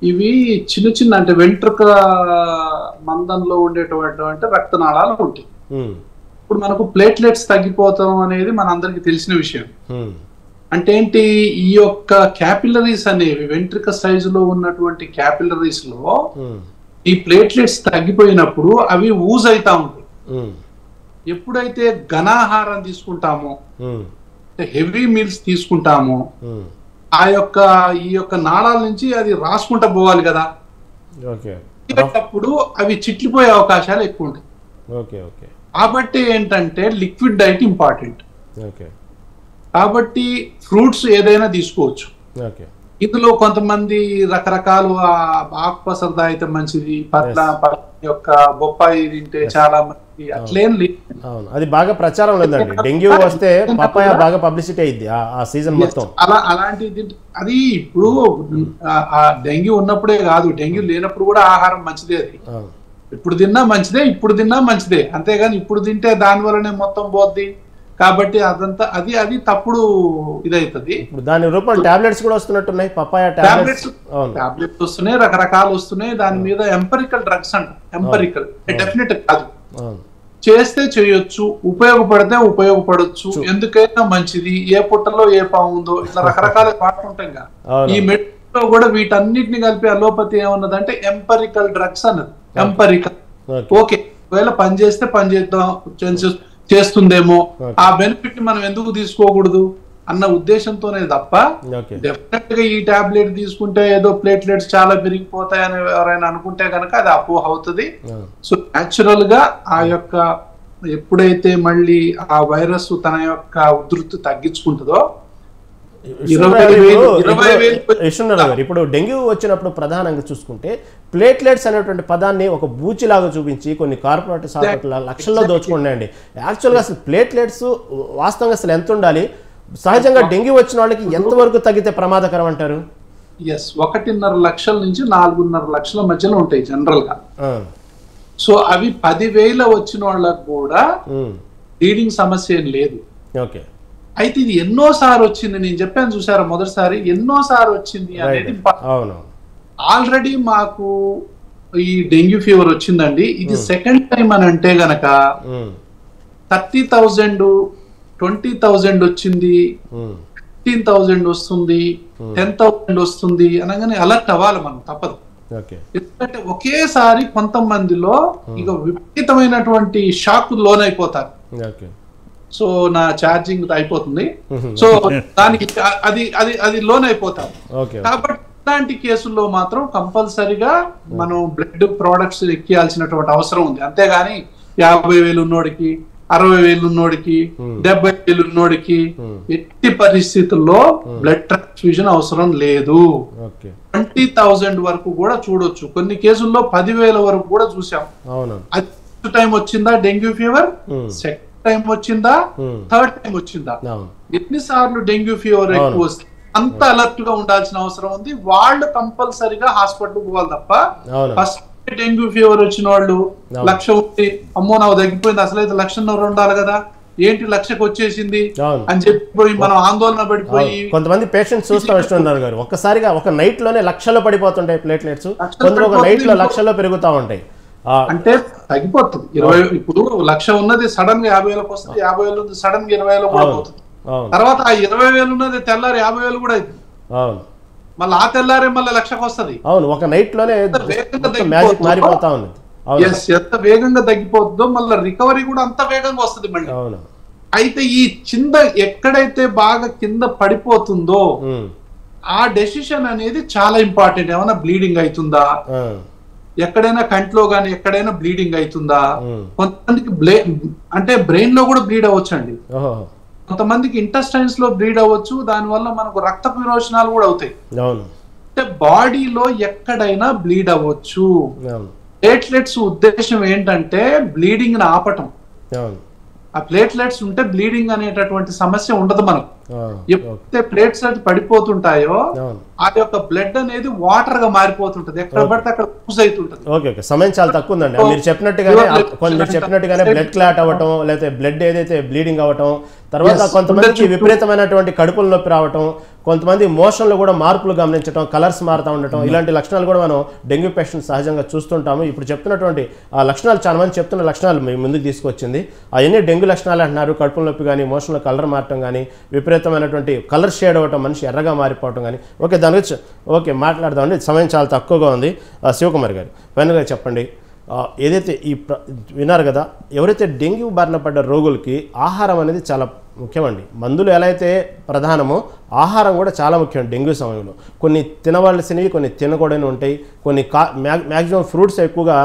ఇవి చిన్న చిన్న అంటే వెంట్రుక మందంలో ఉండేటువంటి రక్తనాళాలు ఉంటాయి. ఇప్పుడు మనకు ప్లేట్లెట్స్ తగ్గిపోతాం అనేది మన అందరికి తెలిసిన విషయం. అంటే ఏంటి, ఈ యొక్క క్యాపిలరీస్ అనేవి వెంట్రుక సైజులో ఉన్నటువంటి క్యాపిలరీస్ లో ఈ ప్లేట్లెట్స్ తగ్గిపోయినప్పుడు అవి ఊజ్ అవుతా ఉంటాయి. ఎప్పుడైతే ఘనాహారం తీసుకుంటామో, హెవీ మీల్స్ తీసుకుంటామో, ఈ యొక్క నాళాల నుంచి అది రాసుకుంటా పోవాలి కదా, అప్పుడు అవి చిట్లిపోయే అవకాశాలు ఎక్కువ ఉంటాయి. కాబట్టి ఏంటంటే లిక్విడ్ డైట్ ఇంపార్టెంట్. కాబట్టి ఫ్రూట్స్ ఏదైనా తీసుకోవచ్చు. ఇందులో కొంతమంది రకరకాలు ఆకుపసరు తాగితే మంచిది, పట్ల యొక్క బొప్పాయి తింటే చాలా మంచిది, అట్లేం లేదు. అవును, అది బాగా ప్రచారం లేదండి. డెంగ్యూ వస్తే పపాయ బాగా పబ్లిసిటీ అయింది ఆ సీజన్ మొత్తం. అలాంటిది అది ఇప్పుడు ఆ డెంగ్యూ ఉన్నప్పుడే కాదు, డెంగ్యూ లేనప్పుడు కూడా ఆహారం మంచిదే. అది ఇప్పుడు తిన్నా మంచిదే, ఇప్పుడు తిన్నా మంచిదే, అంతేగాని ఇప్పుడు తింటే దాని వల్లనే మొత్తం పోద్ది కాబట్టి అదంతా అది తప్పుడు ఇదైతుంది. ఇప్పుడు దాని రూపం టాబ్లెట్స్ కూడా వస్తున్నట్టున్నాయి, పపాయ టాబ్లెట్స్ వస్తున్నాయి, రకరకాలు వస్తున్నాయి. దాని మీద ఎంపరికల్ డ్రగ్స్ అంట, ఎంపరికల్ డెఫినెట్ కాదు, చేస్తే చేయొచ్చు, ఉపయోగపడితే ఉపయోగపడొచ్చు, ఎందుకైనా మంచిది, ఏ పుట్టలో ఏ పాము ఉందో ఇట్లా రకరకాల వాడుకుంటాం. ఈ మెడిసిన్ లో కూడా వీటన్నిటిని కలిపి అలోపతి ఏమన్నదంటే ఎంపరికల్ డ్రగ్స్ అన్నది. ఎంపరికల్ ఓకే, ఒకవేళ పని చేస్తే పని చేస్తుందేమో, ఆ బెనిఫిట్ ని మనం ఎందుకు తీసుకోకూడదు అన్న ఉద్దేశంతోనే తప్ప డెఫినెట్ గా ఈ టాబ్లెట్ తీసుకుంటే ఏదో ప్లేట్లెట్స్ చాలా పెరిగిపోతాయని ఎవరైనా అనుకుంటే కనుక అది అపోహ అవుతుంది. సో న్యాచురల్ గా ఆ యొక్క ఎప్పుడైతే మళ్ళీ ఆ వైరస్ తన యొక్క ఉధృతి తగ్గించుకుంటుందో ఇప్పుడు డెంగ్యూ వచ్చినప్పుడు ప్రధానంగా చూసుకుంటే ప్లేట్లెట్స్ అనేటువంటి పదాన్ని ఒక బూచిలాగా చూపించి కొన్ని కార్పొరేట్ హాస్పిటల్ లక్షల్లో దోచుకున్నాయండి. యాక్చువల్గా అసలు ప్లేట్లెట్స్ వాస్తవంగా అసలు ఎంత ఉండాలి? సహజంగా డెంగ్యూ వచ్చిన వాళ్ళకి ఎంతవరకు తగ్గితే ప్రమాదకరం అంటారు? 1.5 లక్షల నుంచి 4.5 లక్షల మధ్యలో ఉంటాయి జనరల్ గా. సో అవి 10,000 వచ్చిన వాళ్ళకు కూడా బ్లీడింగ్ సమస్య ఏం లేదు. ఓకే, అయితే ఇది ఎన్నోసారి వచ్చింది, నేను చెప్పాను చూసారా మొదటిసారి, ఎన్నోసారి వచ్చింది అనేది. ఆల్రెడీ మాకు ఈ డెంగ్యూ ఫీవర్ వచ్చిందండి, ఇది సెకండ్ టైం అని అంటే గనక 30,000 20,000 వచ్చింది, 15,000 వస్తుంది, 10,000 వస్తుంది అనగానే అలర్ట్ అవ్వాలి మనం, తప్పదు. ఎందుకంటే ఒకేసారి కొంతమందిలో ఇక విపరీతమైన షాక్ లోనైపోతారు. సో నా ఛార్జింగ్ అయిపోతుంది, సో దానికి అది లోన్ అయిపోతారు. కాబట్టి ఇలాంటి కేసుల్లో మాత్రం కంపల్సరిగా మనం బ్లడ్ ప్రోడక్ట్స్ ఎక్కియాల్సినటువంటి అవసరం ఉంది. అంతేగాని 50,000 ఉన్నోడికి, 60,000 ఉన్నోడికి, 70,000 ఉన్నోడికి ఎట్టి పరిస్థితుల్లో బ్లడ్ ట్రాన్స్ఫ్యూజన్ అవసరం లేదు. 20,000 వరకు కూడా చూడొచ్చు, కొన్ని కేసుల్లో 10,000 వరకు కూడా చూసాం. అది ఫస్ట్ టైం వచ్చిందా డెంగ్యూ ఫీవర్, సెకండ్ టైం వచ్చిందా, థర్డ్ టైం వచ్చిందా, ఎన్నిసార్లు డెంగ్యూ ఫీవర్ ఎక్కువ వస్తే అంత అలర్ట్ గా ఉండాల్సిన అవసరం ఉంది. వాళ్ళు కంపల్సరిగా హాస్పిటల్ పోవాలి తప్ప ఫస్ట్ డెంగ్యూ ఫీవర్ వచ్చిన వాళ్ళు 1,00,000 ఉండి అమ్మో నాకు తగ్గిపోయింది, అసలైతే 1,50,000 ఉండాలి కదా, ఏంటి 1,00,000కి వచ్చేసింది అని చెప్పిపోయి మనం ఆందోళన పడిపోయి కొంతమంది పేషెంట్స్ చూస్తూ వస్తున్నారు గారు, ఒక్కసారిగా ఒక నైట్ లోనే 1,00,000 పడిపోతుంటాయి ప్లేట్లెట్స్, కొందరు ఒక నైట్ లో 1,00,000 పెరుగుతా ఉంటాయి. అంటే తగ్గిపోతుంది. 20 ఇప్పుడు 1,00,000 ఉన్నది సడన్ గా 50,000 వస్తుంది, 50,000 ఉంది సడన్ గా 20,000 కూడా పోతుంది. తర్వాత ఆ 20,000 ఉన్నది తెల్లారి 50,000 కూడా అయింది, మళ్ళీ ఆ తెల్లారే మళ్ళీ 1,00,000కి వస్తుంది. అవును, ఒక నైట్ లోనే మ్యాజిక్ మారిపోతా ఉంది. ఎంత వేగంగా తగ్గిపోతుందో మళ్ళీ రికవరీ కూడా అంత వేగంగా వస్తుంది మళ్ళీ. అయితే ఈ కింద ఎక్కడైతే బాగా కింద పడిపోతుందో ఆ డెసిషన్ అనేది చాలా ఇంపార్టెంట్. ఏమైనా బ్లీడింగ్ అవుతుందా, ఎక్కడైనా కంట్లో గానీ ఎక్కడైనా బ్లీడింగ్ అవుతుందా, కొంతమందికి అంటే బ్రెయిన్ లో కూడా బ్లీడ్ అవ్వచ్చండి, కొంతమందికి ఇంటెస్టైన్స్ లో బ్లీడ్ అవ్వచ్చు, దానివల్ల మనకు రక్త విరోచనాలు కూడా అవుతాయి. అంటే బాడీలో ఎక్కడైనా బ్లీడ్ అవ్వచ్చు. ప్లేట్లెట్స్ ఉద్దేశం ఏంటంటే బ్లీడింగ్ ని ఆపటం. ఆ ప్లేట్లెట్స్ ఉంటే బ్లీడింగ్ అనేటటువంటి సమస్య ఉండదు మనకు. ఎప్పుడైతే ప్లేట్లెట్స్ పడిపోతుంటాయో ఆ యొక్క బ్లడ్ అనేది వాటర్ గా మారిపోతుంటది, ఎక్కడ పడితే అక్కడ లూజ్ అవుతుంటది. ఓకే, సమయం చాలా తక్కువ ఉందండి. మీరు చెప్పినట్టుగానే బ్లడ్ క్లాట్ అవ్వటం, లేకపోతే బ్లడ్ ఏదైతే బ్లీడింగ్ అవ్వటం, తర్వాత కొంతమందికి విపరీతమైన కడుపుల నొప్పి రావటం, కొంతమంది మోషన్లో కూడా మార్పులు గమనించడం, కలర్స్ మారుతూ ఉండటం, ఇలాంటి లక్షణాలు కూడా మనం డెంగ్యూ పేషెంట్ సహజంగా చూస్తుంటాము. ఇప్పుడు చెప్తున్నటువంటి ఆ లక్షణాలు చాలా మంది చెప్తున్న లక్షణాలు మీ ముందుకు తీసుకొచ్చింది. అవన్నీ డెంగ్యూ లక్షణాలు అంటున్నారు. కడుపుల నొప్పి కానీ, మోషన్లో కలర్ మారటం కానీ, విపరీతమైనటువంటి కలర్ షేడ్ అవ్వటం, మనిషి ఎర్రగా మారిపోవటం కానీ. ఓకే, దాని గురించి మాట్లాడదామండి. సమయం చాలా తక్కువగా ఉంది. శివకుమార్ గారు ఫైనల్గా చెప్పండి, ఏదైతే విన్నారు కదా, ఎవరైతే డెంగ్యూ బారిన పడ్డ రోగులకి ఆహారం అనేది చాలా ముఖ్యమండి. మందులు ఎలా అయితే ప్రధానమో ఆహారం కూడా చాలా ముఖ్యం. డెంగ్యూ సమయంలో కొన్ని తినవలసినవి, కొన్ని తినకూడని ఉంటాయి. కొన్ని మ్యాక్సిమం ఫ్రూట్స్ ఎక్కువగా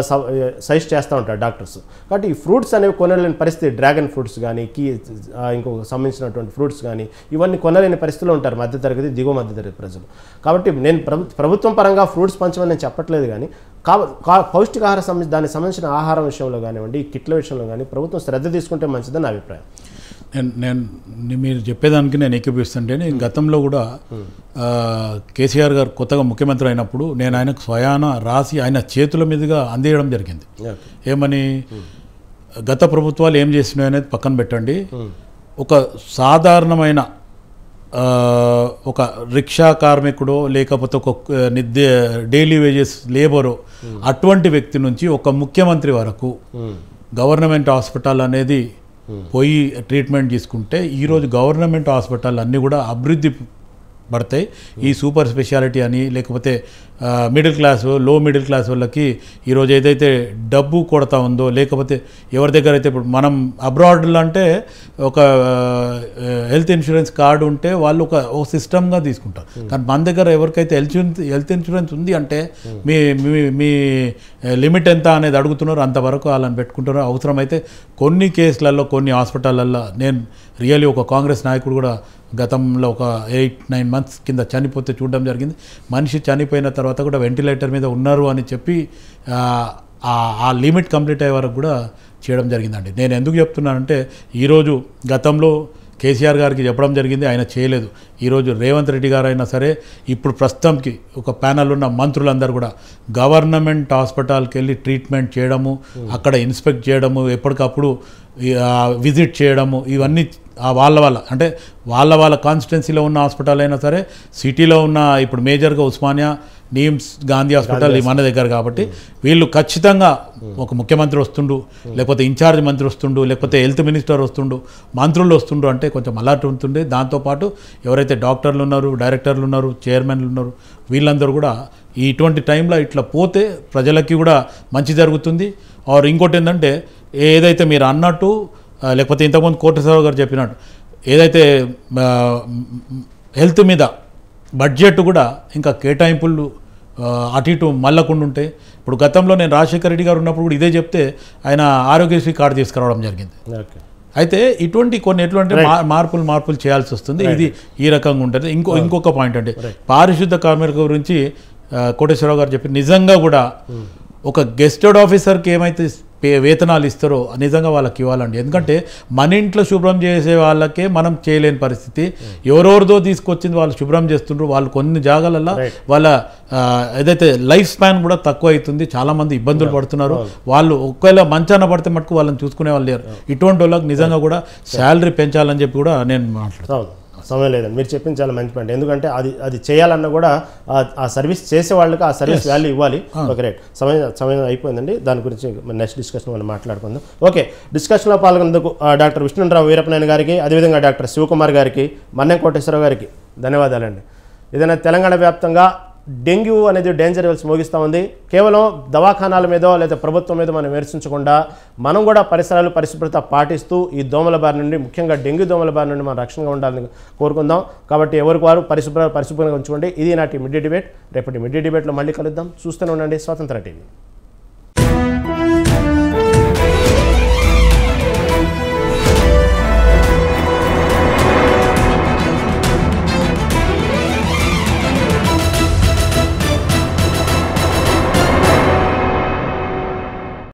సజెస్ట్ చేస్తూ ఉంటారు డాక్టర్స్. కాబట్టి ఈ ఫ్రూట్స్ అనేవి కొనలేని పరిస్థితి, డ్రాగన్ ఫ్రూట్స్ కానీ ఇంకొక సంబంధించినటువంటి ఫ్రూట్స్ కానీ ఇవన్నీ కొనలేని పరిస్థితిలో ఉంటారు మధ్యతరగతి, దిగువ మధ్యతరగతి ప్రజలు. కాబట్టి నేను ప్రభుత్వం పరంగా ఫ్రూట్స్ పంచమని నేను చెప్పట్లేదు, కానీ పౌష్టికాహార దానికి సంబంధించిన ఆహారం విషయంలో కానివ్వండి, కిట్ల విషయంలో కానీ ప్రభుత్వం శ్రద్ధ తీసుకుంటే మంచిదని నా అభిప్రాయం. నేను మీరు చెప్పేదానికి నేను ఏకీపిస్తుంటే, గతంలో కూడా కేసీఆర్ గారు కొత్తగా ముఖ్యమంత్రి అయినప్పుడు నేను ఆయనకు స్వయాన రాసి ఆయన చేతుల మీదుగా అందించడం జరిగింది. ఏమని, గత ప్రభుత్వాలు ఏం చేసినాయి అనేది పక్కన పెట్టండి, ఒక సాధారణమైన ఒక రిక్షా కార్మికుడో లేకపోతే ఒక డైలీ వేజెస్ లేబరో అటువంటి వ్యక్తి నుంచి ఒక ముఖ్యమంత్రి వరకు గవర్నమెంట్ హాస్పిటల్ అనేది పోయి ట్రీట్మెంట్ తీసుకుంటే ఈరోజు గవర్నమెంట్ హాస్పిటల్ అన్నీ కూడా అభివృద్ధి పడతాయి. ఈ సూపర్ స్పెషాలిటీ అని లేకపోతే మిడిల్ క్లాస్, లో మిడిల్ క్లాస్ వాళ్ళకి ఈరోజు ఏదైతే డబ్బు కొడతా ఉందో, లేకపోతే ఎవరి దగ్గర అయితే ఇప్పుడు మనం అబ్రాడ్లో అంటే ఒక హెల్త్ ఇన్సూరెన్స్ కార్డు ఉంటే వాళ్ళు ఒక సిస్టమ్గా తీసుకుంటారు. కానీ మన దగ్గర ఎవరికైతే హెల్త్ ఇన్సూరెన్స్ ఉంది అంటే మీ లిమిట్ ఎంత అనేది అడుగుతున్నారు, అంతవరకు వాళ్ళని పెట్టుకుంటున్నారు. అవసరమైతే కొన్ని కేసులలో కొన్ని హాస్పిటళ్ళల్లో నేను రియల్లీ ఒక కాంగ్రెస్ నాయకుడు కూడా గతంలో ఒక 8-9 months కింద చనిపోతే చూడడం జరిగింది. మనిషి చనిపోయిన తర్వాత కూడా వెంటిలేటర్ మీద ఉన్నారు అని చెప్పి ఆ లిమిట్ కంప్లీట్ అయ్యే వరకు కూడా చేయడం జరిగిందండి. నేను ఎందుకు చెప్తున్నానంటే, ఈరోజు గతంలో కేసీఆర్ గారికి చెప్పడం జరిగింది, ఆయన చేయలేదు. ఈరోజు రేవంత్ రెడ్డి గారు అయినా సరే ఇప్పుడు ప్రస్తుతంకి ఒక ప్యానల్ ఉన్న మంత్రులందరూ కూడా గవర్నమెంట్ హాస్పిటల్కి వెళ్ళి ట్రీట్మెంట్ చేయడము, అక్కడ ఇన్స్పెక్ట్ చేయడము, ఎప్పటికప్పుడు విజిట్ చేయడము, ఇవన్నీ వాళ్ళ అంటే వాళ్ళ కాన్స్టిట్యున్సీలో ఉన్న హాస్పిటల్ అయినా సరే, సిటీలో ఉన్న ఇప్పుడు మేజర్గా ఉస్మానియా, నీమ్స్, గాంధీ హాస్పిటల్ మన దగ్గర కాబట్టి వీళ్ళు ఖచ్చితంగా ఒక ముఖ్యమంత్రి వస్తుండు, లేకపోతే ఇన్ఛార్జ్ మంత్రి వస్తుండు, లేకపోతే హెల్త్ మినిస్టర్ వస్తుండు, మంత్రులు వస్తుండ్రు అంటే కొంచెం అలర్ట్ ఉంటుండే. దాంతోపాటు ఎవరైతే డాక్టర్లు ఉన్నారు, డైరెక్టర్లు ఉన్నారు, చైర్మన్లు ఉన్నారు, వీళ్ళందరూ కూడా ఇటువంటి టైంలో ఇట్లా పోతే ప్రజలకి కూడా మంచి జరుగుతుంది. ఆర్ ఇంకోటి ఏంటంటే, ఏదైతే మీరు అన్నట్టు లేకపోతే ఇంతకుముందు కోటేశ్వరరావు గారు చెప్పినట్టు ఏదైతే హెల్త్ మీద బడ్జెట్ కూడా ఇంకా కేటాయింపులు అటు ఇటు మళ్ళకుండా ఉంటే, ఇప్పుడు గతంలో నేను రాజశేఖర రెడ్డి గారు ఉన్నప్పుడు కూడా ఇదే చెప్తే ఆయన ఆరోగ్యశ్రీ కార్డు తీసుకురావడం జరిగింది. అయితే ఇటువంటి కొన్ని ఎటువంటి మార్పులు చేయాల్సి వస్తుంది. ఇది ఈ రకంగా ఉంటుంది. ఇంకొక పాయింట్ అంటే పారిశుద్ధ కార్మికుల గురించి కోటేశ్వరరావు గారు చెప్పి నిజంగా కూడా ఒక గెస్టెడ్ ఆఫీసర్కి ఏమైతే వేతనాలు ఇస్తారో నిజంగా వాళ్ళకి ఇవ్వాలండి. ఎందుకంటే మన ఇంట్లో శుభ్రం చేసే వాళ్ళకే మనం చేయలేని పరిస్థితి, ఎవరెవరిదో తీసుకొచ్చింది వాళ్ళు శుభ్రం చేస్తుండ్రు. వాళ్ళు కొన్ని జాగాలలో వాళ్ళ ఏదైతే లైఫ్ స్పాన్ కూడా తక్కువ అవుతుంది, చాలామంది ఇబ్బందులు పడుతున్నారు. వాళ్ళు ఒకవేళ మంచాన పడితే మటుకు వాళ్ళని చూసుకునే వాళ్ళు లేరు. ఇటువంటి వాళ్ళకి నిజంగా కూడా శాలరీ పెంచాలని చెప్పి కూడా నేను మాట్లాడుతాను. సమయం లేదండి, మీరు చెప్పింది చాలా మంచి పాయింట్. ఎందుకంటే అది చేయాలన్నా కూడా ఆ సర్వీస్ చేసే వాళ్ళకి ఆ సర్వీస్ వాల్యూ ఇవ్వాలి. Okay, right. సమయం అయిపోయిందండి. దాని గురించి నెక్స్ట్ డిస్కషన్ మనం మాట్లాడుకుందాం. ఓకే, డిస్కషన్లో పాల్గొన్నందుకు డాక్టర్ విష్ణురావు వీరప్పనాయన గారికి, అదేవిధంగా డాక్టర్ శివకుమార్ గారికి, మన్నెం కోటేశ్వరరావు గారికి ధన్యవాదాలండి. ఏదైనా తెలంగాణ వ్యాప్తంగా డెంగ్యూ అనేది డేంజర్ లెవెల్స్ మోగిస్తూ ఉంది. కేవలం దవాఖానాల మీదో లేదా ప్రభుత్వం మీద మనం విమర్శించకుండా మనం కూడా పరిశుభ్రత పాటిస్తూ ఈ దోమల బారి నుండి, ముఖ్యంగా డెంగ్యూ దోమల బారి నుండి మనం రక్షణగా ఉండాలని కోరుకుందాం. కాబట్టి ఎవరికి వారు పరిశుభ్రంగా ఉంచుకోండి. ఇది నాటి మిడ్ డే డిబేట్. రేపటి మిడ్ డే డిబేట్లో మళ్ళీ కలుద్దాం. చూస్తూనే ఉండండి స్వతంత్ర టీవీ.